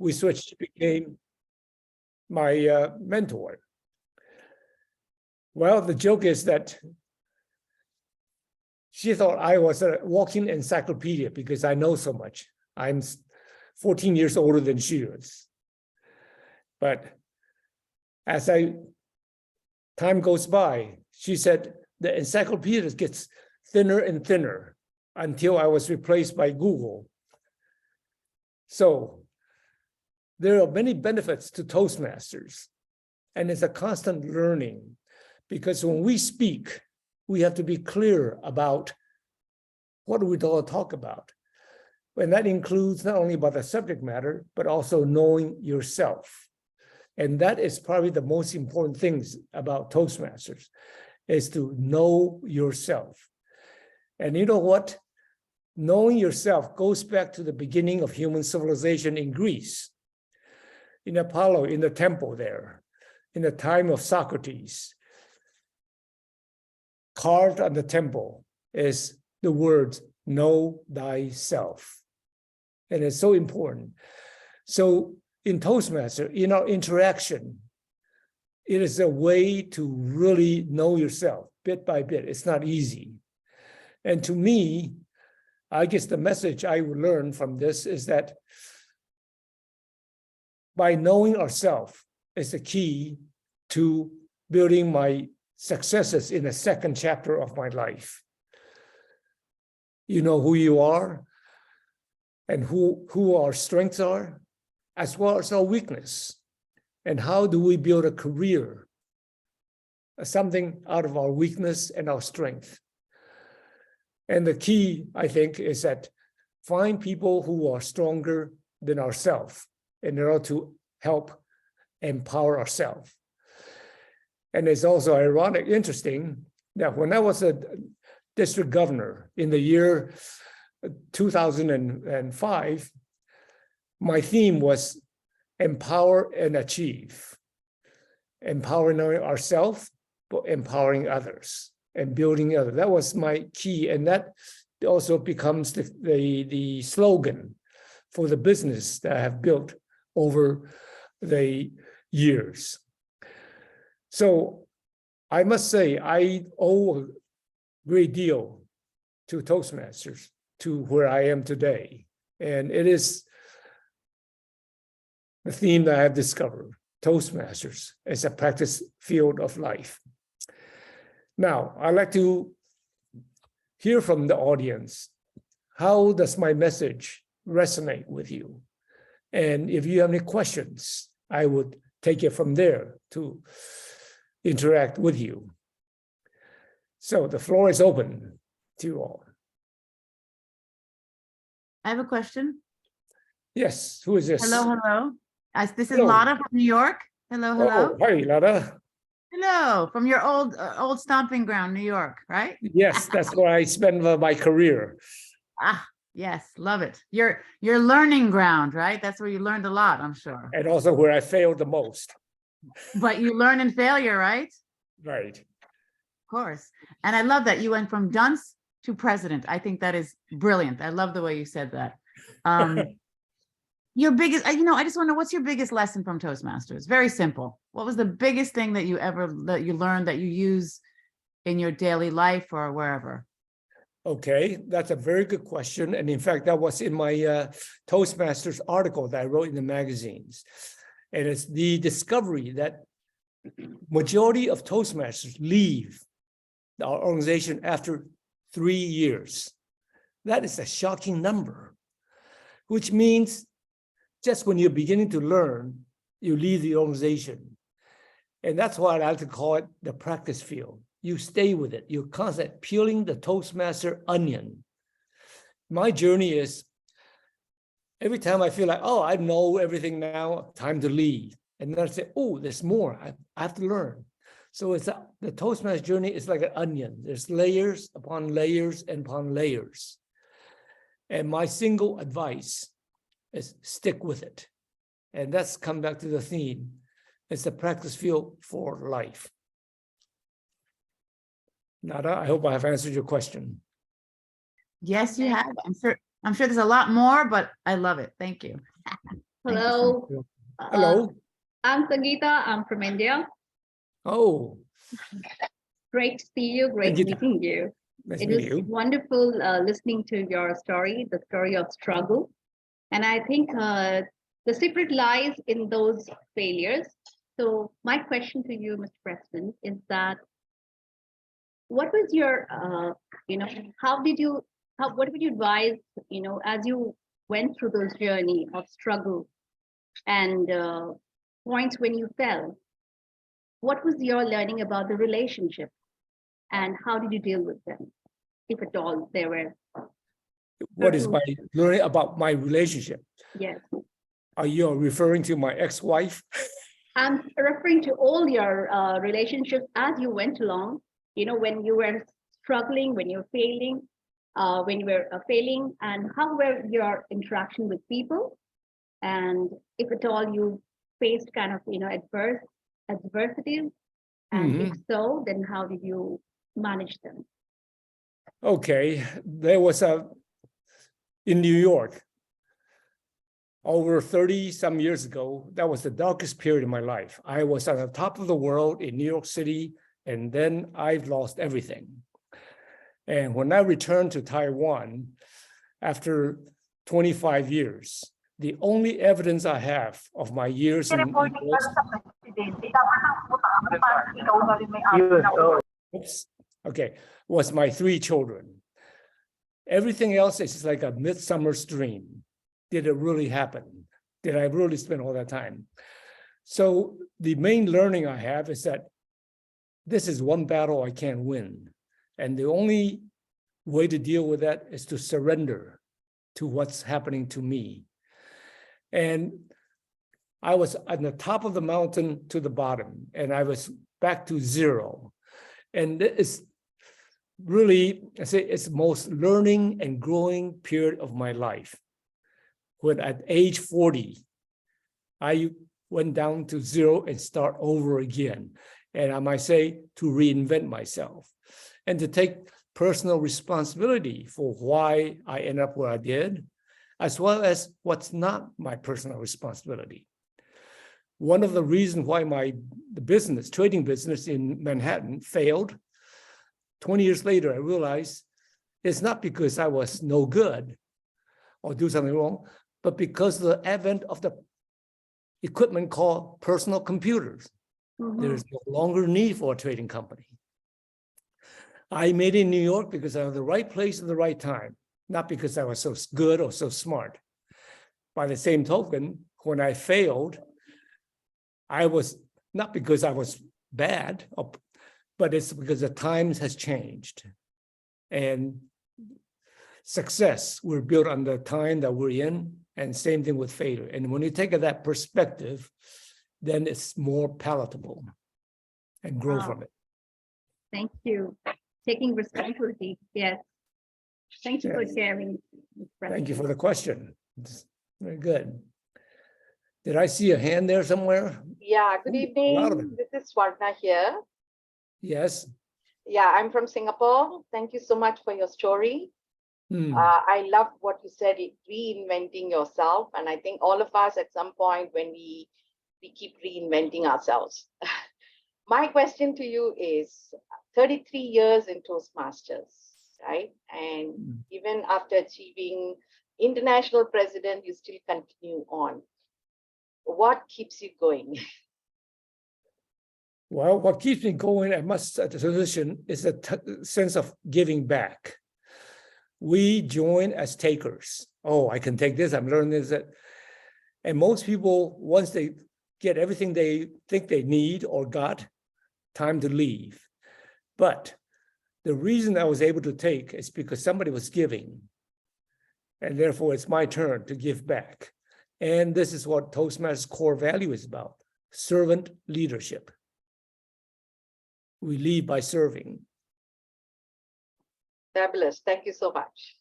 we switched, became my mentor. Well, the joke is that she thought I was a walking encyclopedia because I know so much. I'm 14 years older than she is. But as time goes by, she said the encyclopedia gets thinner and thinner until I was replaced by Google. So there are many benefits to Toastmasters, and it's a constant learning, because when we speak, we have to be clear about what we want to talk about. And that includes not only about the subject matter, but also knowing yourself. And that is probably the most important things about Toastmasters, is to know yourself. And you know what? Knowing yourself goes back to the beginning of human civilization in Greece. In Apollo, in the temple there, in the time of Socrates, carved on the temple is the words, know thyself. And it's so important. So in Toastmaster, in our interaction, it is a way to really know yourself bit by bit. It's not easy. And to me, I guess the message I would learn from this is that by knowing ourselves is the key to building my successes in the second chapter of my life. You know who you are and who our strengths are, as well as our weakness. And how do we build a career, something out of our weakness and our strength? And the key, I think, is that find people who are stronger than ourselves in order to help empower ourselves. And it's also ironic, interesting, that when I was a district governor in the year 2005, my theme was empower and achieve. Empowering ourselves, but empowering others and building others. That was my key. And that also becomes the slogan for the business that I have built over the years. So I must say, I owe a great deal to Toastmasters, to where I am today. And it is the theme that I have discovered, Toastmasters as a practice field of life. Now, I'd like to hear from the audience. How does my message resonate with you? And if you have any questions, I would take it from there to interact with you. So the floor is open to you all. I have a question. Yes, who is this? Hello. This is Hello. Lotta from New York. Hello. Oh, hi, Lotta. Hello, from your old stomping ground, New York, right? Yes, that's where I spent my career. Ah, yes, love it. Your learning ground, right? That's where you learned a lot, I'm sure. And also where I failed the most. But you learn in failure, right? Right. Of course. And I love that you went from dunce to president. I think that is brilliant. I love the way you said that. Your biggest, I just want to know, what's your biggest lesson from Toastmasters? Very simple. What was the biggest thing that you learned that you use in your daily life or wherever? Okay, that's a very good question. And in fact, that was in my Toastmasters article that I wrote in the magazines. And it's the discovery that majority of Toastmasters leave our organization after 3 years. That is a shocking number, which means just when you're beginning to learn, you leave the organization. And that's why I like to call it the practice field. You stay with it. You're constantly peeling the Toastmaster onion. My journey is every time I feel like, oh, I know everything now, time to leave. And then I say, oh, there's more. I have to learn. So the Toastmaster journey is like an onion. There's layers upon layers and upon layers. And my single advice is stick with it. And that's come back to the theme. It's the practice field for life. Nada, I hope I have answered your question. Yes, you have. I'm sure there's a lot more, but I love it. Thank you. Thank you so much. Hello, Hello. I'm Sangeeta. I'm from India. Oh, Great to see you. Great Sangeeta. meeting you. nice It meeting was you. wonderful listening to your story, the story of struggle. And I think the secret lies in those failures. So my question to you, Mr. President, is that what was your, what would you advise, as you went through those journey of struggle and points when you fell? What was your learning about the relationship and how did you deal with them, if at all there were? What is my learning about my relationship? Yes. Are you referring to my ex-wife? I'm referring to all your relationships as you went along, when you were struggling, when you were failing, and how were your interaction with people? And if at all you faced kind of, adversities, and if so, then how did you manage them? Okay, there was in New York, over 30 some years ago, that was the darkest period in my life. I was on the top of the world in New York City, and then I've lost everything. And when I returned to Taiwan after 25 years, the only evidence I have of my years in was my 3 children. Everything else is like a midsummer's dream. Did it really happen? Did I really spend all that time? So the main learning I have is that this is one battle I can't win. And the only way to deal with that is to surrender to what's happening to me. And I was at the top of the mountain to the bottom, and I was back to zero. And it's really, I say, it's the most learning and growing period of my life. When at age 40, I went down to zero and start over again. And I might say to reinvent myself and to take personal responsibility for why I ended up where I did, as well as what's not my personal responsibility. One of the reasons why the trading business in Manhattan failed, 20 years later, I realized it's not because I was no good or do something wrong, but because of the advent of the equipment called personal computers. There's no longer need for a trading company. I made it in New York because I was in the right place at the right time, not because I was so good or so smart. By the same token, when I failed, I was not because I was bad, but it's because the times has changed. And success, we're built on the time that we're in, and same thing with failure. And when you take that perspective, then it's more palatable and grow from it. Thank you. Taking responsibility, yes. Thank you for sharing. Thank you for the question. It's very good. Did I see a hand there somewhere? Yeah, good A lot of evening. This is Swarna here. Yes. Yeah, I'm from Singapore. Thank you so much for your story. I love what you said, reinventing yourself. And I think all of us at some point when we keep reinventing ourselves. My question to you is 33 years in Toastmasters, right? And even after achieving international president, you still continue on. What keeps you going? Well, what keeps me going, I must at the solution is a sense of giving back. We join as takers. Oh, I can take this, I'm learning this. And most people, once they get everything they think they need or got, time to leave. But the reason I was able to take is because somebody was giving. And therefore, it's my turn to give back. And this is what Toastmasters' core value is about, servant leadership. We lead by serving. Fabulous. Thank you so much.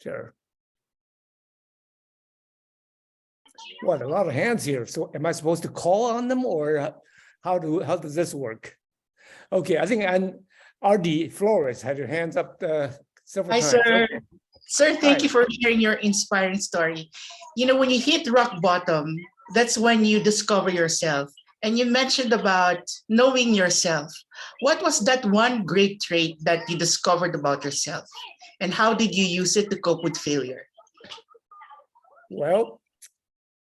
Sure. What, a lot of hands here. So am I supposed to call on them, or how does this work? Okay, I think RD Flores had your hands up several times. Hi, sir. Okay. Sir, thank Hi. you for sharing your inspiring story. You know, when you hit rock bottom, that's when you discover yourself. And you mentioned about knowing yourself. What was that one great trait that you discovered about yourself? And how did you use it to cope with failure? Well,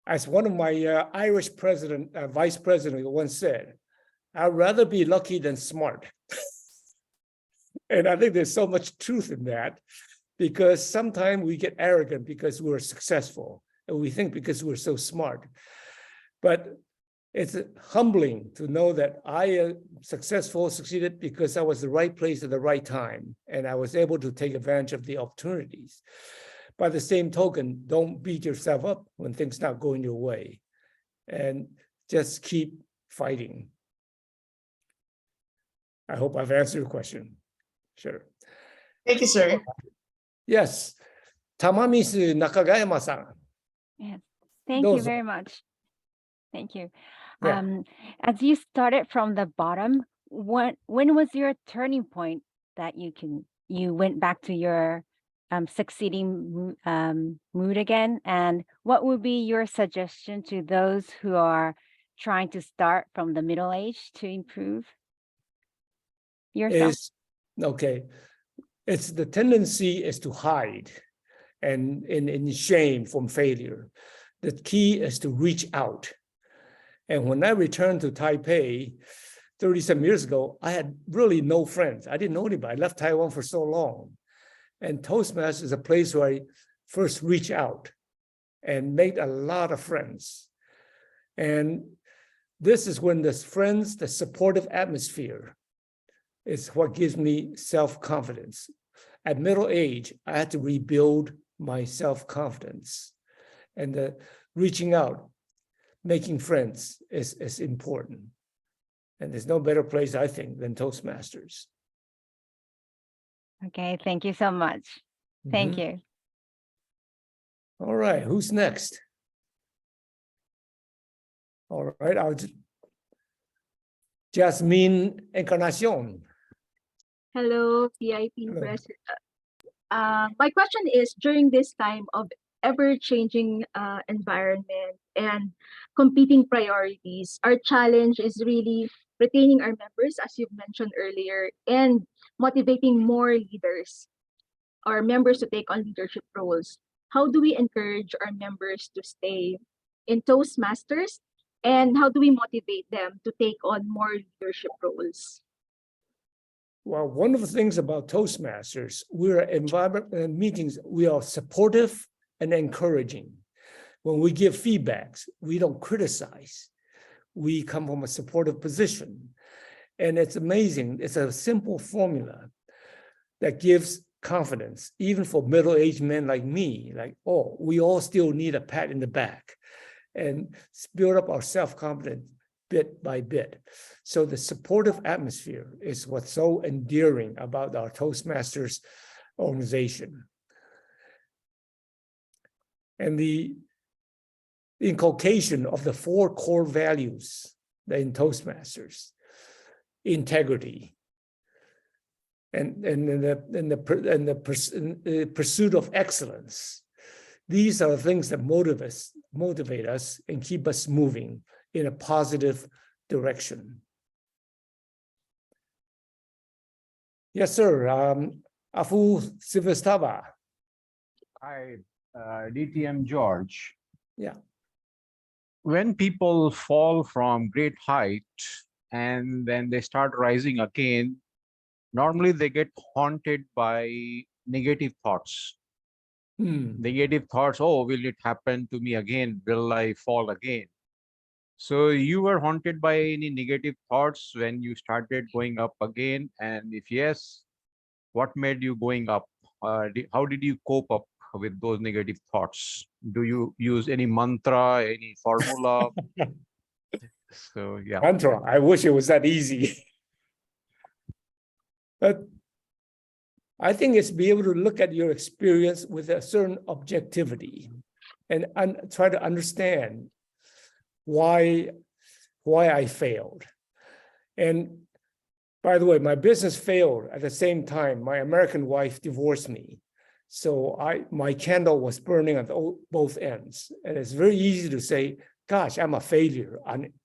as one of my Irish vice president once said, I'd rather be lucky than smart. And I think there's so much truth in that, because sometimes we get arrogant because we're successful, and we think because we're so smart. But it's humbling to know that I succeeded because I was the right place at the right time, and I was able to take advantage of the opportunities. By the same token, don't beat yourself up when things not going your way, and just keep fighting. I hope I've answered your question. Sure. Thank you, sir. Yes. Tamamisu Nakagayama-san. Yes, thank you Dozo. very much. Thank you. Yeah. As you started from the bottom, when was your turning point that you went back to your succeeding mood again? And what would be your suggestion to those who are trying to start from the middle age to improve yourself? Okay. It's the tendency is to hide and in shame from failure. The key is to reach out. And when I returned to Taipei 37 years ago, I had really no friends. I didn't know anybody. I left Taiwan for so long. And Toastmasters is a place where I first reach out and made a lot of friends. And this is when the friends, the supportive atmosphere is what gives me self-confidence. At middle age, I had to rebuild my self-confidence. And the reaching out, making friends is important. And there's no better place, I think, than Toastmasters. Okay, thank you so much. Thank Mhm. you. All right, who's next? All right, Jasmine Ercanacion. Hello, PIP Hello. President. My question is, during this time of ever-changing environment and competing priorities, our challenge is really retaining our members, as you've mentioned earlier, and motivating more leaders, our members to take on leadership roles. How do we encourage our members to stay in Toastmasters, and how do we motivate them to take on more leadership roles? Well, one of the things about Toastmasters, we're environment meetings, we are supportive and encouraging. When we give feedbacks, we don't criticize. We come from a supportive position. And it's amazing. It's a simple formula that gives confidence, even for middle-aged men like me, like, oh, we all still need a pat in the back and build up our self-confidence bit by bit. So the supportive atmosphere is what's so endearing about our Toastmasters organization. And the inculcation of the 4 core values in Toastmasters: integrity, and the pursuit of excellence. These are things that motivate us and keep us moving in a positive direction. Yes, sir. Afu Silvestava. Hi, DTM George. Yeah. When people fall from great height and then they start rising again, normally they get haunted by negative thoughts. Negative thoughts, oh, will it happen to me again? Will I fall again? So you were haunted by any negative thoughts when you started going up again? And if yes, what made you going up? How did you cope up with those negative thoughts? Do you use any mantra, any formula? So yeah. Mantra. I wish it was that easy. But I think it's be able to look at your experience with a certain objectivity and try to understand why I failed. And by the way, my business failed at the same time. My American wife divorced me. So my candle was burning at both ends. And it's very easy to say, gosh, I'm a failure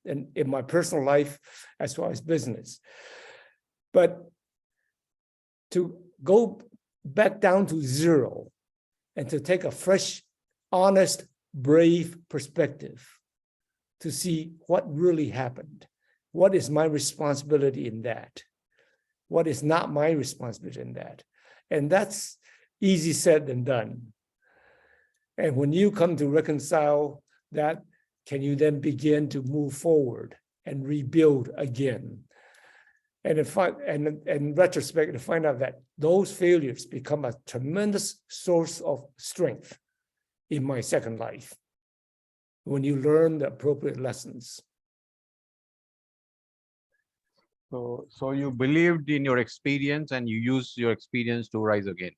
in my personal life as well as business. But to go back down to zero and to take a fresh, honest, brave perspective to see what really happened. What is my responsibility in that? What is not my responsibility in that? And that's easy said than done. And when you come to reconcile that, can you then begin to move forward and rebuild again? And in retrospect, to find out that those failures become a tremendous source of strength in my second life when you learn the appropriate lessons. So you believed in your experience and you used your experience to rise again.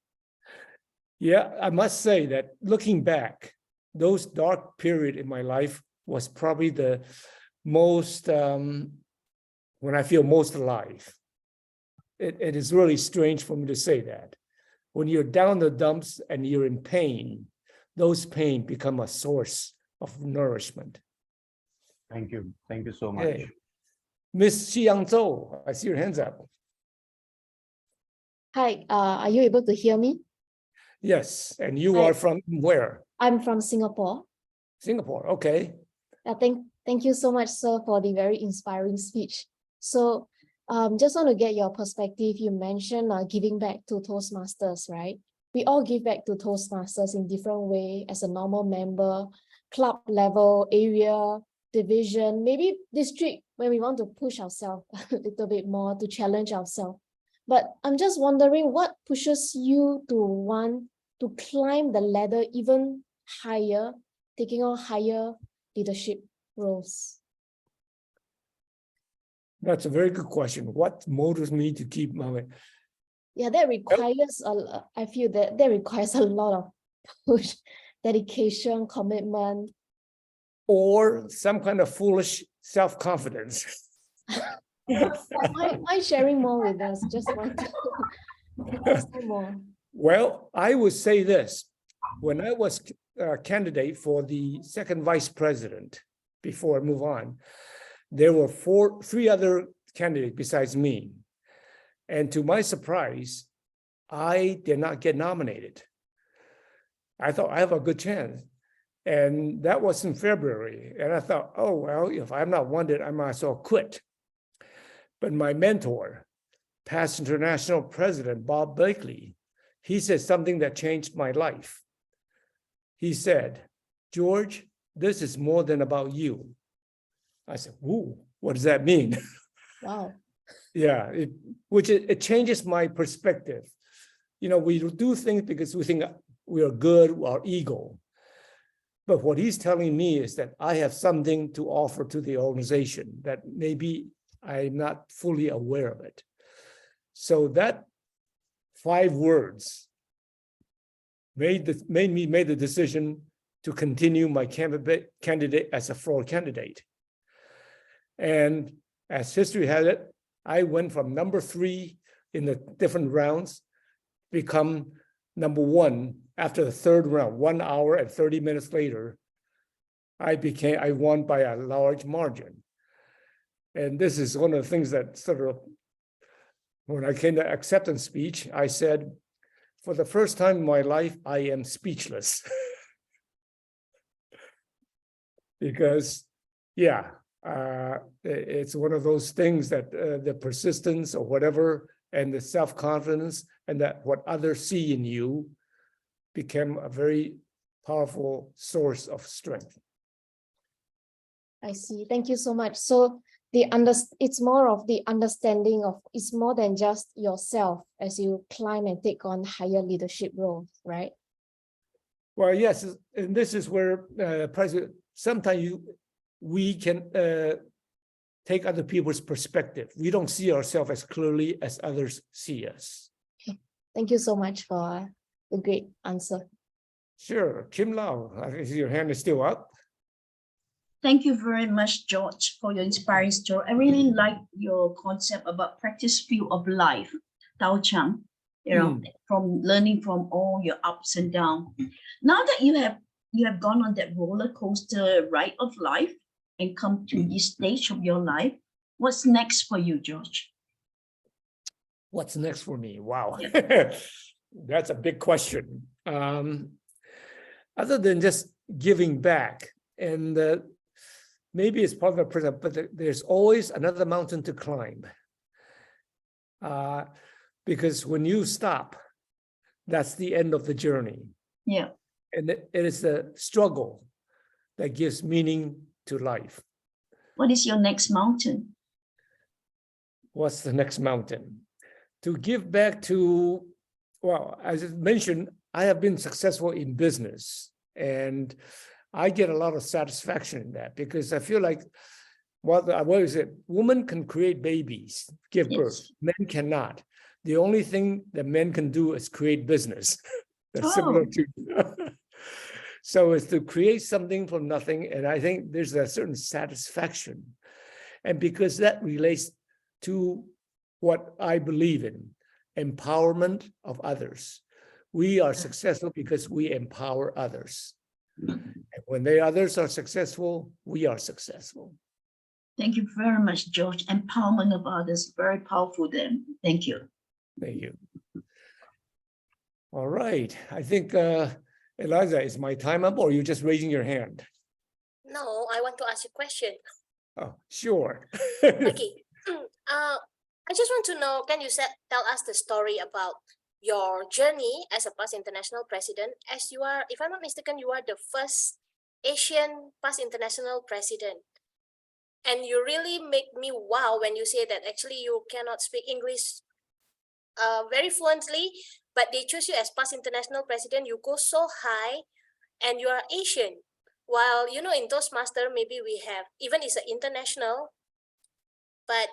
Yeah, I must say that looking back, those dark period in my life was probably the most, when I feel most alive. It is really strange for me to say that. When you're down the dumps and you're in pain, those pain become a source of nourishment. Thank you. Thank you so much. Okay. Miss Xiang Zhou, I see your hands up. Hi, are you able to hear me? Yes, and you Hi. are from where? I'm from Singapore. Singapore, okay. Thank you so much, sir, for the very inspiring speech. So just want to get your perspective. You mentioned giving back to Toastmasters, right? We all give back to Toastmasters in different way as a normal member, club level, area, division, maybe district, when we want to push ourselves a little bit more to challenge ourselves. But I'm just wondering what pushes you to want to climb the ladder even higher, taking on higher leadership roles? That's a very good question. What motivates me to keep my... Yeah, that requires, I feel that requires a lot of push, dedication, commitment. Or some kind of foolish self-confidence. Why sharing more with us? Just want to understand more. Well, I would say this. When I was a candidate for the second vice president, before I move on, there were three other candidates besides me. And to my surprise, I did not get nominated. I thought I have a good chance. And that was in February. And I thought, oh, well, if I'm not wanted, I might as well quit. But my mentor, past international president, Bob Blakely, he said something that changed my life. He said, George, this is more than about you. I said, ooh, what does that mean? Wow. Yeah, it changes my perspective. You know, we do things because we think we are good, our ego. But what he's telling me is that I have something to offer to the organization that maybe I'm not fully aware of it. So that 5 words made me make the decision to continue my candidate as a floor candidate. And as history had it, I went from number 3 in the different rounds, become number 1 after the 3rd round. 1 hour and 30 minutes later, I won by a large margin. And this is one of the things that sort of, when I came to acceptance speech, I said, for the first time in my life, I am speechless. Because, yeah, it's one of those things that the persistence or whatever, and the self-confidence, and that what others see in you became a very powerful source of strength. I see. Thank you so much. So it's more of the understanding of, it's more than just yourself as you climb and take on higher leadership roles, right? Well, yes, and this is where sometimes we can take other people's perspective. We don't see ourselves as clearly as others see us. Okay. Thank you so much for the great answer. Sure. Kim Lau, I see your hand is still up. Thank you very much, George, for your inspiring story. I really like your concept about practice view of life, Tao Chang, you know, from learning from all your ups and downs. Now that you have gone on that roller coaster ride of life, and come to this stage of your life. What's next for you, George? What's next for me? Wow. Yeah. That's a big question. Other than just giving back, and maybe it's part of the present, but there's always another mountain to climb. Because when you stop, that's the end of the journey. Yeah. And it is the struggle that gives meaning to life. What is your next mountain? What's the next mountain? To give back to, well, as I mentioned, I have been successful in business, and I get a lot of satisfaction in that because I feel like, what is it? Women can create babies, give birth. Men cannot. The only thing that men can do is create business. That's similar to. So it's to create something from nothing, and I think there's a certain satisfaction, and because that relates to what I believe in, empowerment of others. We are successful because we empower others. And when the others are successful, we are successful. Thank you very much, George. Empowerment of others, very powerful then. Thank you. Thank you. All right. I think, Eliza, is my time up, or are you just raising your hand? No, I want to ask you a question. Oh, sure. Okay. I just want to know, can you tell us the story about your journey as a past international president, as you are, if I'm not mistaken, you are the first Asian past international president. And you really make me wow when you say that actually you cannot speak English very fluently, but they choose you as past international president. You go so high and you are Asian. While, you know, in Toastmaster, maybe we have, even it's an international, but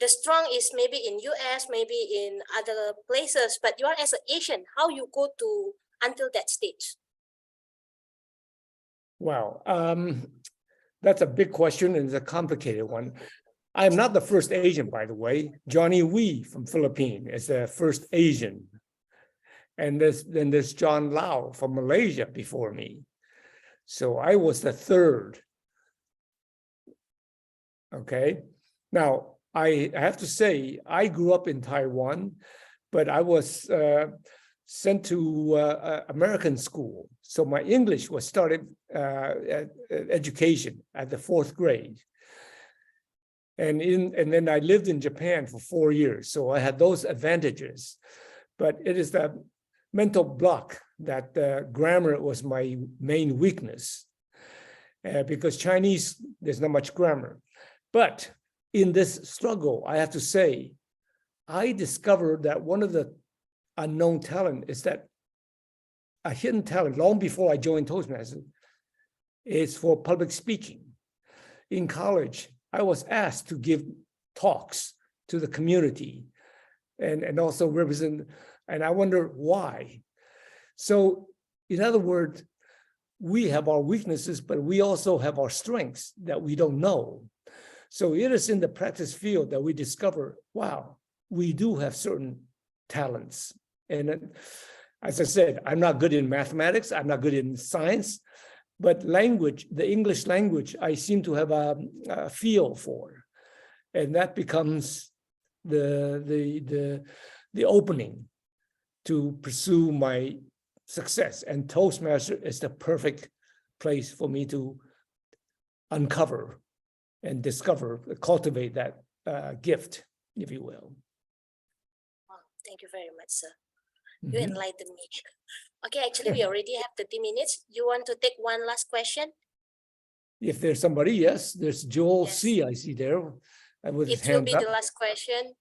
the strong is maybe in US, maybe in other places, but you are as an Asian, how you go to until that stage? Wow, that's a big question and it's a complicated one. I'm not the first Asian, by the way. Johnny Wee from Philippines is the first Asian. And then there's John Lau from Malaysia before me. So I was the third. Okay. Now, I have to say, I grew up in Taiwan, but I was sent to American school. So my English was started education at the 4th grade. And then I lived in Japan for 4 years. So I had those advantages. But it is the mental block that grammar was my main weakness. Because Chinese, there's not much grammar. But in this struggle, I have to say, I discovered that one of the unknown talent is that a hidden talent long before I joined Toastmasters is for public speaking. In college, I was asked to give talks to the community and also represent, and I wonder why. So in other words, we have our weaknesses, but we also have our strengths that we don't know. So it is in the practice field that we discover, wow, we do have certain talents. And as I said, I'm not good in mathematics, I'm not good in science, but language, the English language, I seem to have a feel for. And that becomes the opening to pursue my success. And Toastmaster is the perfect place for me to uncover and discover, cultivate that gift, if you will. Wow, thank you very much, sir. You enlightened me. Okay, actually, we already have 30 minutes. You want to take one last question? If there's somebody, yes. There's Joel C. I see there with his It will hand be up. the last question.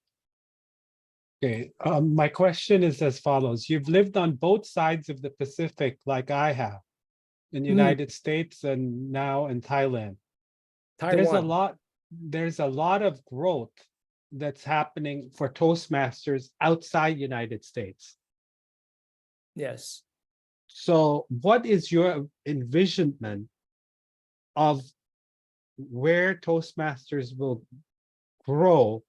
Okay, my question is as follows. You've lived on both sides of the Pacific like I have, in the United States and now in Thailand. Taiwan. There's a lot of growth that's happening for Toastmasters outside United States. Yes. So what is your envisionment of where Toastmasters will grow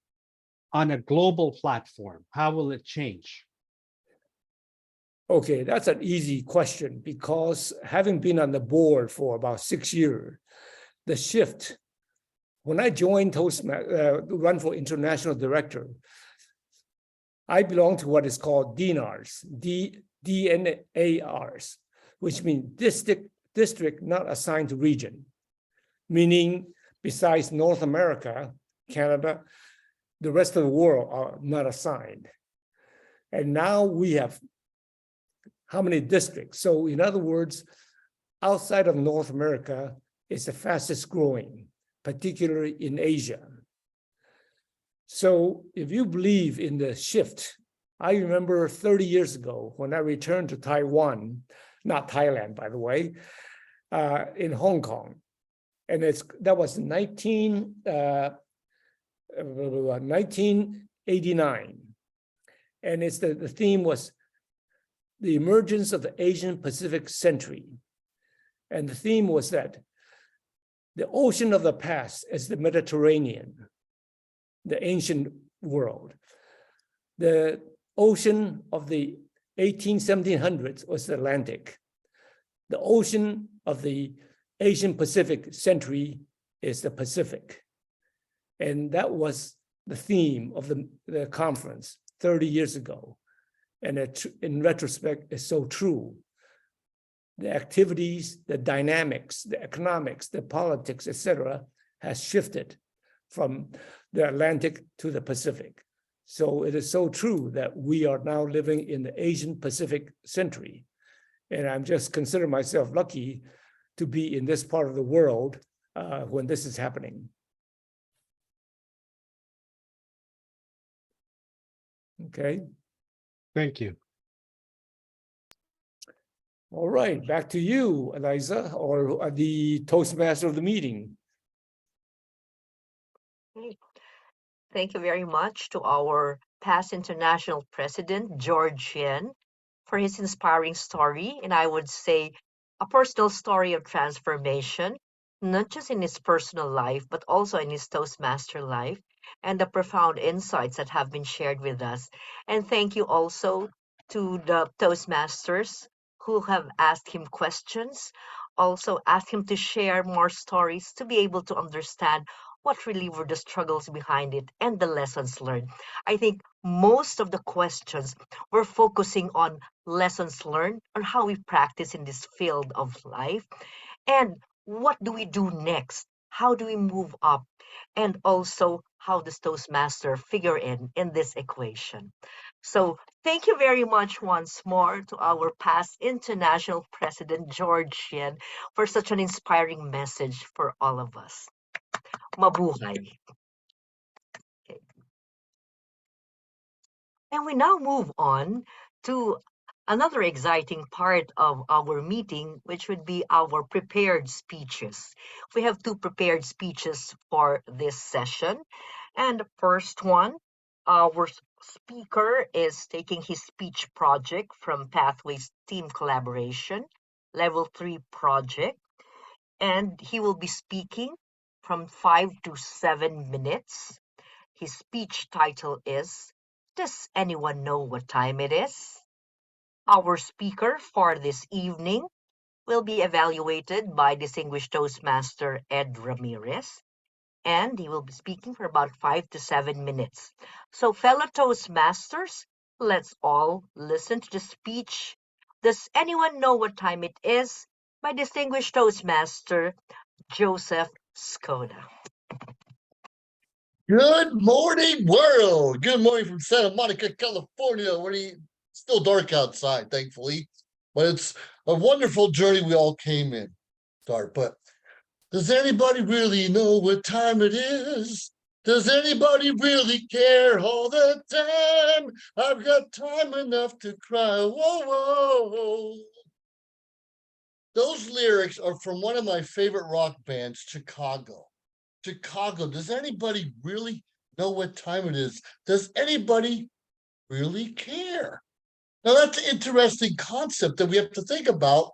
on a global platform? How will it change? Okay, that's an easy question because having been on the board for about 6 years, the shift. When I joined run for international director, I belong to what is called DNARs, DNARs, which means district not assigned to region, meaning besides North America, Canada, the rest of the world are not assigned. And now we have how many districts? So in other words, outside of North America is the fastest growing, particularly in Asia. So if you believe in the shift, I remember 30 years ago when I returned to Taiwan, not Thailand, by the way, in Hong Kong. And that was 1989. And the theme was the emergence of the Asian Pacific century. And the theme was that the ocean of the past is the Mediterranean, the ancient world. The ocean of the 1700s was the Atlantic. The ocean of the Asian Pacific century is the Pacific. And that was the theme of the conference 30 years ago. And in retrospect, it's so true. The activities, the dynamics, the economics, the politics, etc., has shifted from the Atlantic to the Pacific. So it is so true that we are now living in the Asian Pacific century. And I'm just consider myself lucky to be in this part of the world when this is happening. Okay. Thank you. All right, back to you, Eliza, or the Toastmaster of the meeting. Thank you very much to our past international president, George Yen, for his inspiring story, and I would say a personal story of transformation, not just in his personal life, but also in his Toastmaster life, and the profound insights that have been shared with us. And thank you also to the Toastmasters who have asked him questions, also asked him to share more stories to be able to understand what really were the struggles behind it and the lessons learned. I think most of the questions were focusing on lessons learned, on how we practice in this field of life, and what do we do next? How do we move up? And also, how does Toastmaster figure in this equation? So thank you very much once more to our past international president, George Yen, for such an inspiring message for all of us. Mabuhay. Okay. And we now move on to another exciting part of our meeting, which would be our prepared speeches. We have 2 prepared speeches for this session. And the first one, our speaker is taking his speech project from Pathways Team Collaboration, Level 3 project. And he will be speaking from 5 to 7 minutes. His speech title is, "Does anyone know what time it is?" Our speaker for this evening will be evaluated by distinguished Toastmaster Ed Ramirez, and he will be speaking for about 5 to 7 minutes. So fellow Toastmasters, let's all listen to the speech, "Does anyone know what time it is?" by distinguished Toastmaster Joseph Skoda. Good morning, world. Good morning from Santa Monica, California, where it's still dark outside, thankfully. But it's a wonderful journey we all came in. Start, but does anybody really know what time it is? Does anybody really care all the time? I've got time enough to cry. Whoa, whoa. Those lyrics are from one of my favorite rock bands, Chicago. Chicago, does anybody really know what time it is? Does anybody really care? Now, that's an interesting concept that we have to think about.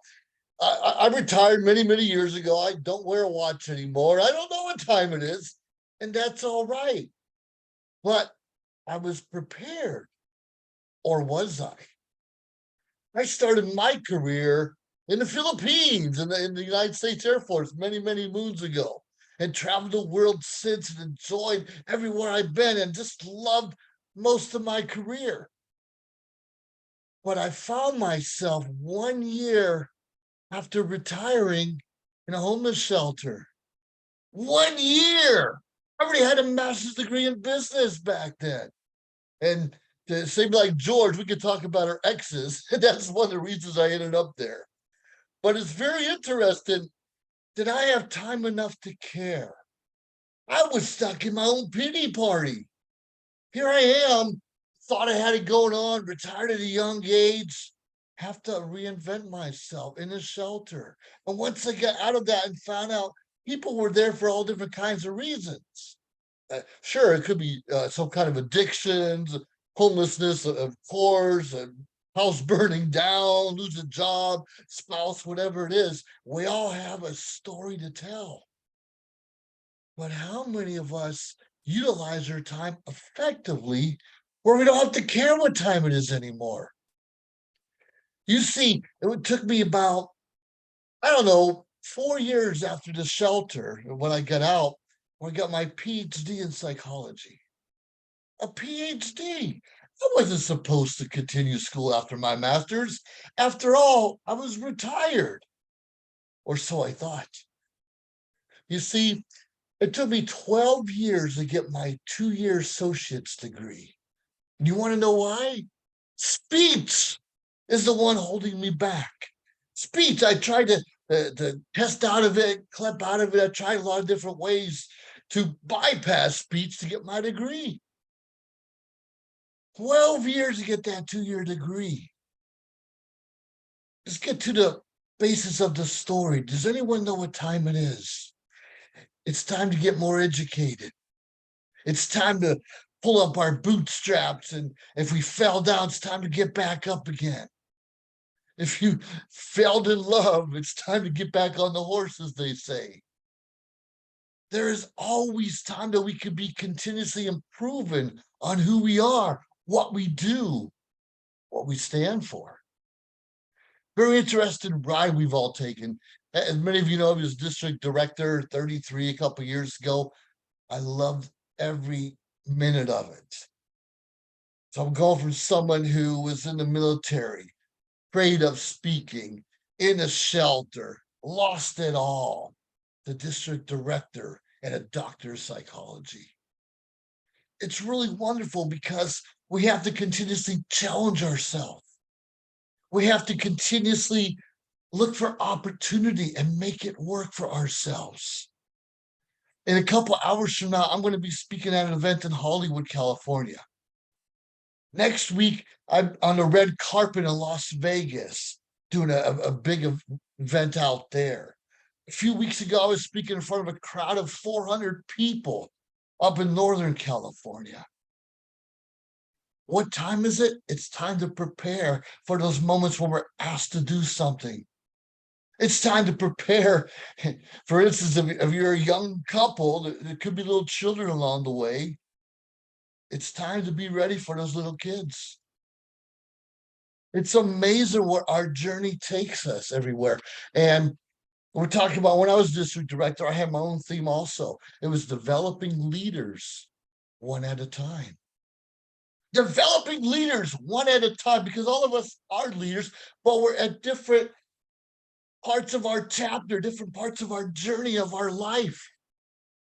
I retired many, many years ago. I don't wear a watch anymore. I don't know what time it is, and that's all right. But I was prepared, or was I? I started my career in the Philippines, in the United States Air Force many, many moons ago. and traveled the world since and enjoyed everywhere I've been and just loved most of my career. But I found myself 1 year after retiring in a homeless shelter. 1 year. I already had a master's degree in business back then. And to say like George, we could talk about our exes. That's one of the reasons I ended up there. But it's very interesting. Did I have time enough to care? I was stuck in my own pity party. Here I am, thought I had it going on, retired at a young age, have to reinvent myself in a shelter. And once I got out of that and found out people were there for all different kinds of reasons. Sure, it could be some kind of addictions, homelessness, of course, house burning down, lose a job, spouse, whatever it is. We all have a story to tell. But how many of us utilize our time effectively where we don't have to care what time it is anymore? You see, it took me about, I don't know, 4 years after the shelter, when I got out, when I got my PhD in psychology. A PhD. I wasn't supposed to continue school after my master's. After all, I was retired. Or so I thought. You see, it took me 12 years to get my 2-year associate's degree. And you want to know why? Speech is the one holding me back. Speech, I tried to test out of it, clip out of it. I tried a lot of different ways to bypass speech to get my degree. 12 years to get that 2-year degree. Let's get to the basis of the story. Does anyone know what time it is? It's time to get more educated. It's time to pull up our bootstraps, and if we fell down, it's time to get back up again. If you failed in love, it's time to get back on the horse, as they say. There is always time that we can be continuously improving on who we are, what we do, what we stand for. Very interesting ride we've all taken. As many of you know, I was district director 33 a couple years ago. I loved every minute of it. So I'm going from someone who was in the military, afraid of speaking, in a shelter, lost it all, the district director and a doctor of psychology. It's really wonderful because we have to continuously challenge ourselves. We have to continuously look for opportunity and make it work for ourselves. In a couple hours from now, I'm going to be speaking at an event in Hollywood, California. Next week, I'm on the red carpet in Las Vegas, doing a big event out there. A few weeks ago, I was speaking in front of a crowd of 400 people up in Northern California. What time is it? It's time to prepare for those moments when we're asked to do something. It's time to prepare. For instance, if you're a young couple, there could be little children along the way. It's time to be ready for those little kids. It's amazing what our journey takes us everywhere. And we're talking about, when I was district director, I had my own theme also. It was developing leaders one at a time. Developing leaders one at a time, because all of us are leaders, but we're at different parts of our chapter, different parts of our journey of our life.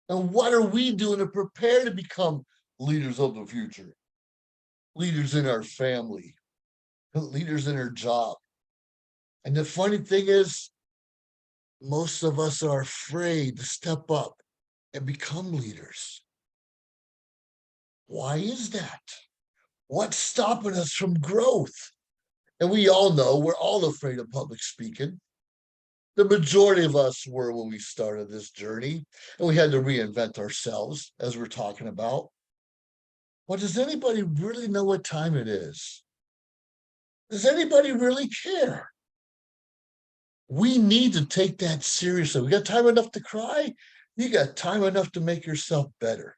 And what are we doing to prepare to become leaders of the future? Leaders in our family, leaders in our job. And the funny thing is, most of us are afraid to step up and become leaders. Why is that? What's stopping us from growth? And we all know we're all afraid of public speaking. The majority of us were when we started this journey, and we had to reinvent ourselves, as we're talking about. But does anybody really know what time it is? Does anybody really care? We need to take that seriously. We got time enough to cry. You got time enough to make yourself better.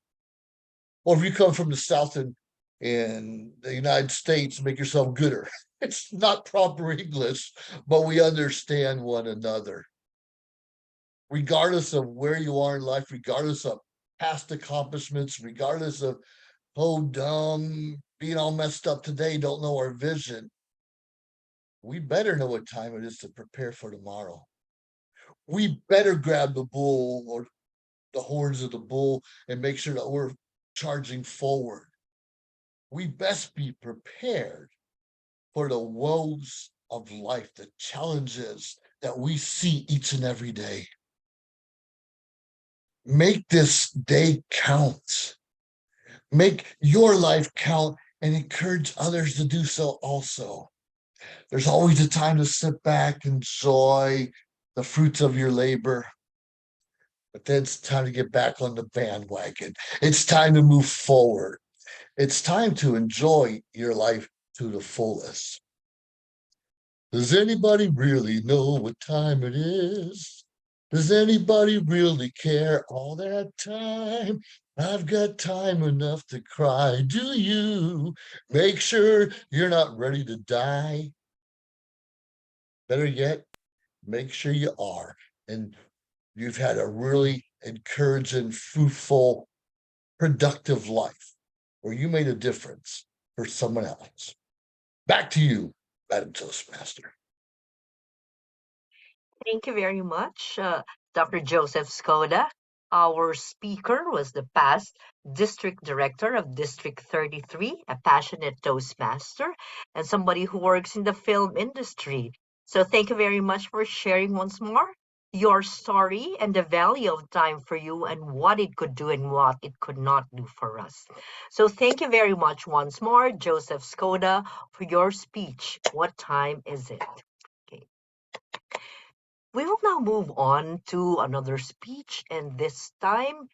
Or if you come from the South and in the United States, make yourself gooder. It's not proper English, but we understand one another. regardless of where you are in life, regardless of past accomplishments, regardless of, oh, dumb, being all messed up today, don't know our vision. We better know what time it is to prepare for tomorrow. We better grab the bull or the horns of the bull and make sure that we're charging forward. We best be prepared for the woes of life, the challenges that we see each and every day. Make this day count. Make your life count and encourage others to do so also. There's always a time to sit back, enjoy the fruits of your labor. But then it's time to get back on the bandwagon. It's time to move forward. It's time to enjoy your life to the fullest. Does anybody really know what time it is? Does anybody really care all that time? I've got time enough to cry. Do you? Make sure you're not ready to die. Better yet, make sure you are. And you've had a really encouraging, fruitful, productive life where you made a difference for someone else. Back to you, Madam Toastmaster. Thank you very much, Dr. Joseph Skoda. Our speaker was the past District Director of District 33, a passionate Toastmaster, and somebody who works in the film industry. So thank you very much for sharing once more your story and the value of time for you and what it could do and what it could not do for us. So thank you very much once more, Joseph Skoda, for your speech. What time is it? Okay. We will now move on to another speech, and this time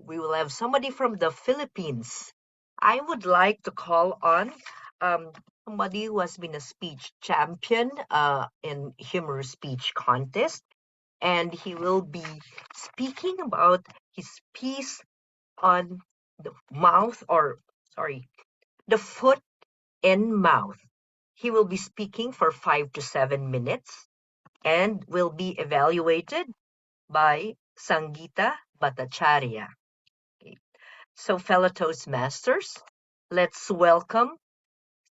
we will have somebody from the Philippines. I would like to call on somebody who has been a speech champion in humorous speech contest, and he will be speaking about his piece on the the foot and mouth. He will be speaking for 5 to 7 minutes and will be evaluated by Sangeeta Bhattacharya. Okay. So fellow Toastmasters, let's welcome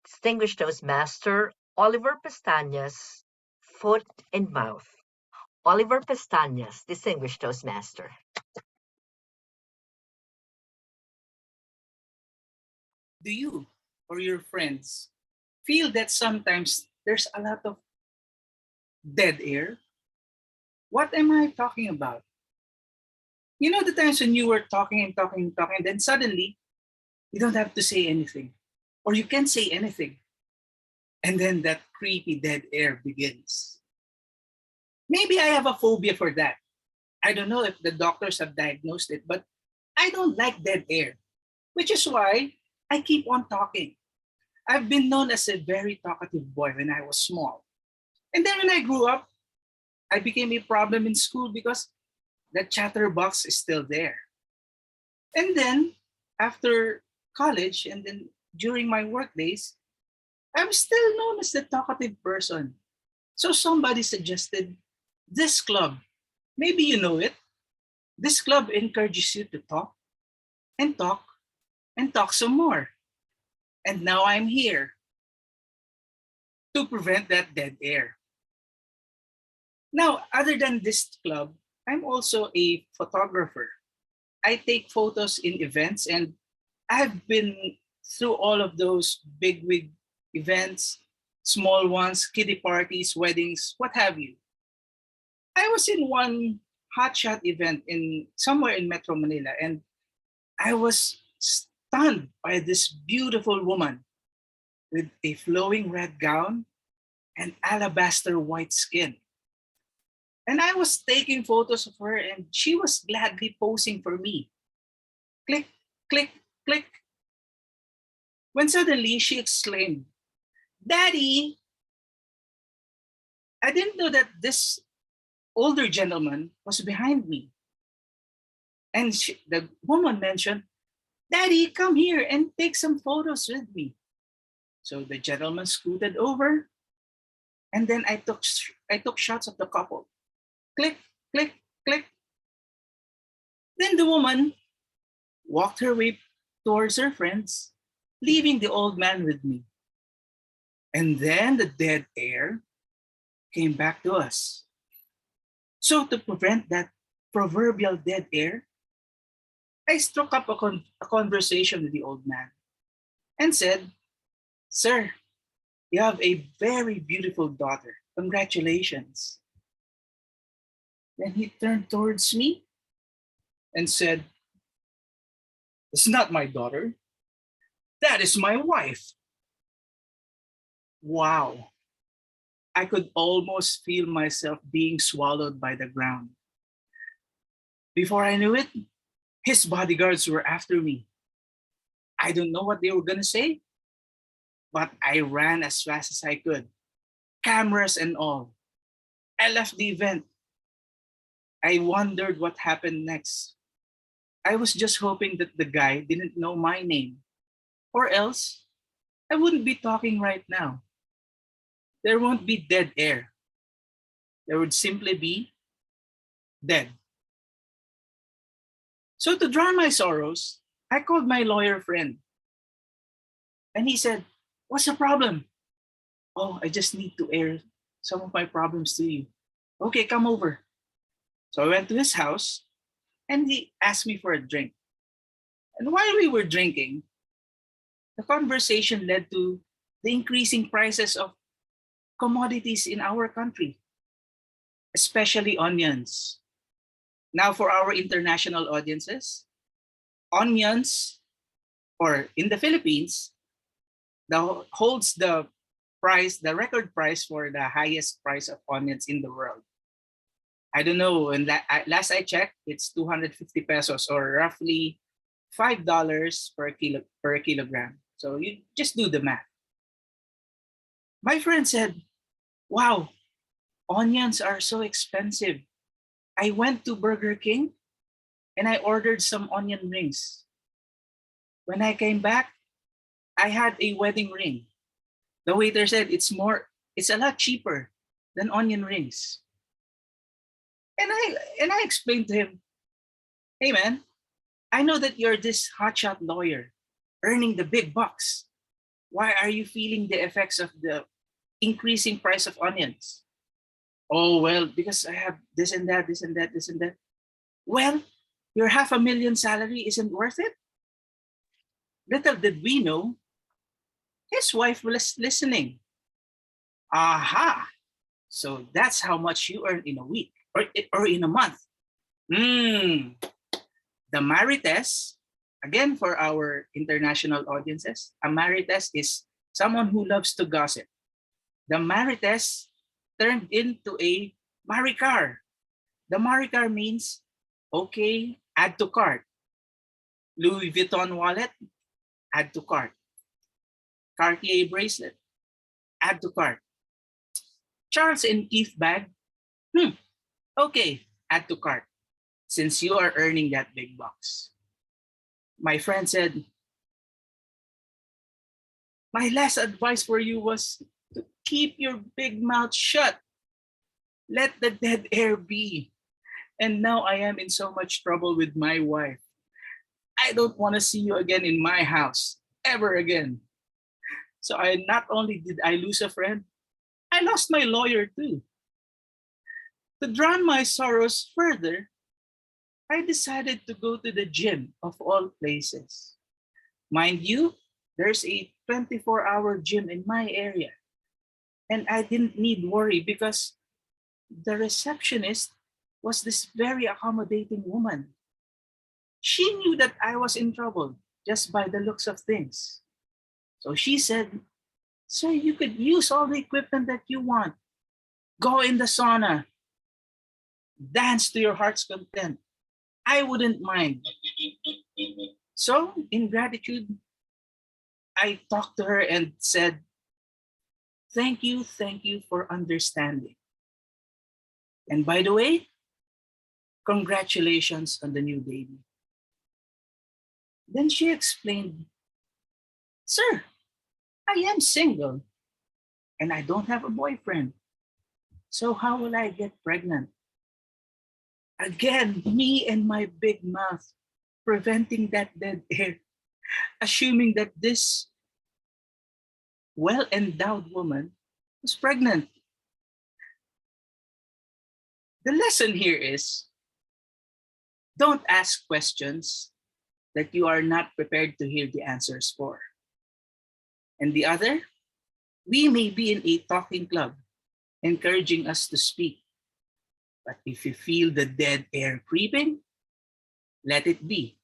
distinguished Toastmaster Oliver Pestañas, foot and mouth. Oliver Pestañas, distinguished Toastmaster. Do you or your friends feel that sometimes there's a lot of dead air? What am I talking about? You know the times when you were talking and talking and talking, and then suddenly you don't have to say anything, or you can't say anything. And then that creepy dead air begins. Maybe I have a phobia for that. I don't know if the doctors have diagnosed it, but I don't like dead air, which is why I keep on talking. I've been known as a very talkative boy when I was small. And then when I grew up, I became a problem in school because the chatterbox is still there. And then after college and then during my work days, I'm still known as the talkative person. So somebody suggested this club. Maybe you know it. This club encourages you to talk and talk and talk some more. And now I'm here to prevent that dead air. Now, other than this club, I'm also a photographer. I take photos in events, and I've been through all of those bigwig events, small ones, kiddie parties, weddings, what have you. I was in one hotshot event somewhere in Metro Manila, and I was stunned by this beautiful woman with a flowing red gown and alabaster white skin. And I was taking photos of her, and she was gladly posing for me. Click, click, click. When suddenly she exclaimed, "Daddy!" I didn't know that this older gentleman was behind me. And the woman mentioned, "Daddy, come here and take some photos with me." So the gentleman scooted over, and then I took shots of the couple. Click, click, Click. Then the woman walked her way towards her friends, leaving the old man with me. And then the dead air came back to us. So to prevent that proverbial dead air, I struck up a conversation with the old man and said, "Sir, you have a very beautiful daughter. Congratulations." Then he turned towards me and said, "It's not my daughter. That is my wife." Wow. I could almost feel myself being swallowed by the ground. Before I knew it, his bodyguards were after me. I don't know what they were going to say, but I ran as fast as I could, cameras and all. I left the event. I wondered what happened next. I was just hoping that the guy didn't know my name, or else I wouldn't be talking right now. There won't be dead air. There would simply be dead. So to drown my sorrows, I called my lawyer friend. And he said, "What's the problem?" "Oh, I just need to air some of my problems to you." "Okay, come over." So I went to his house and he asked me for a drink. And while we were drinking, the conversation led to the increasing prices of commodities in our country, especially onions. Now, for our international audiences, onions, or in the Philippines, holds the price, the record price for the highest price of onions in the world. I don't know, and last I checked, it's 250 pesos, or roughly $5 per kilogram. So you just do the math. My friend said, "Wow, onions are so expensive. I went to Burger King and I ordered some onion rings. When I came back, I had a wedding ring. The waiter said it's a lot cheaper than onion rings." And I explained to him, "Hey man, I know that you're this hotshot lawyer earning the big bucks. Why are you feeling the effects of the increasing price of onions?" "Oh, well, because I have this and that, this and that, this and that." "Well, your $500,000 salary isn't worth it?" Little did we know, his wife was listening. "Aha, so that's how much you earn in a week or in a month. The marites," again for our international audiences, a marites is someone who loves to gossip. The marites turned into a maricar. The maricar means, okay, add to cart. Louis Vuitton wallet, add to cart. Cartier bracelet, add to cart. Charles and Keith bag, okay, add to cart, since you are earning that big bucks. My friend said, "My last advice for you was to keep your big mouth shut. Let the dead air be. And now I am in so much trouble with my wife. I don't want to see you again in my house, ever again." So not only did I lose a friend, I lost my lawyer too. To drown my sorrows further, I decided to go to the gym of all places. Mind you, there's a 24-hour gym in my area. And I didn't need worry because the receptionist was this very accommodating woman. She knew that I was in trouble just by the looks of things. So she said, "Sir, you could use all the equipment that you want. Go in the sauna. Dance to your heart's content. I wouldn't mind." So in gratitude, I talked to her and said, thank you for understanding. And by the way, congratulations on the new baby." Then she explained, "Sir, I am single and I don't have a boyfriend. So how will I get pregnant?" Again, me and my big mouth preventing that dead air, assuming that this well-endowed woman was pregnant. The lesson here is, don't ask questions that you are not prepared to hear the answers for. And the other, we may be in a talking club, encouraging us to speak. But if you feel the dead air creeping, let it be.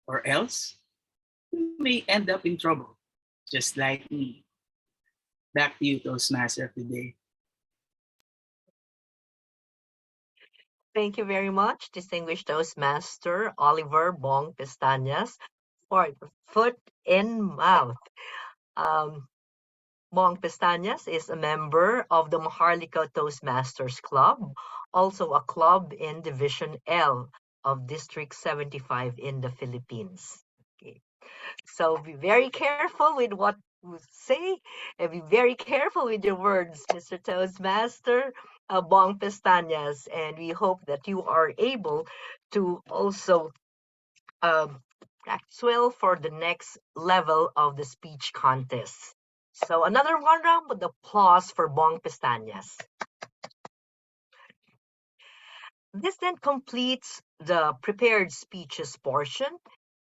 Or else, you may end up in trouble, just like me. Back to you, Toastmaster of the day. Thank you very much, distinguished Toastmaster Oliver Bong Pestañas, for foot in mouth. Bong Pestañas is a member of the Maharlika Toastmasters Club, also a club in Division L of District 75 in the Philippines. Okay. So be very careful with what you say, and be very careful with your words, Mr. Toastmaster Bong Pestañas, and we hope that you are able to also practice well for the next level of the speech contest. So another one round with applause for Bong Pestañas. This then completes the prepared speeches portion.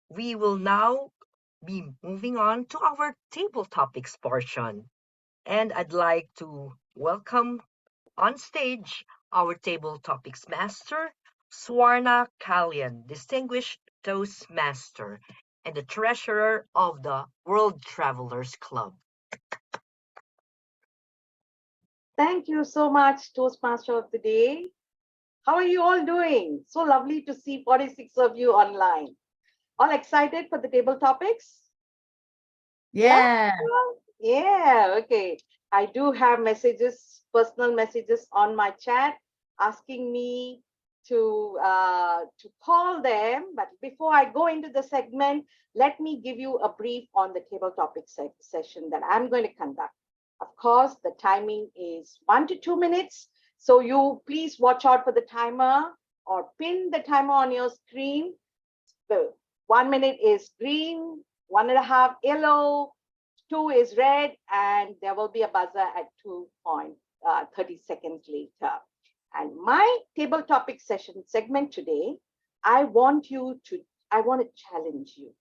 We will now be moving on to our table topics portion. And I'd like to welcome on stage our table topics master, Swarna Kalyan, distinguished Toastmaster and the treasurer of the World Travelers Club. Thank you so much, Toastmaster of the Day. How are you all doing? So lovely to see 46 of you online. All excited for the table topics? Yeah. Yeah, okay. I do have messages, personal messages on my chat asking me to call them. But before I go into the segment, let me give you a brief on the table topic session that I'm going to conduct. Of course, the timing is 1 to 2 minutes. So you please watch out for the timer or pin the timer on your screen. The 1 minute is green, 1.5 yellow, 2 is red, and there will be a buzzer at 30 seconds later. And my table topic session segment today, I want to challenge you.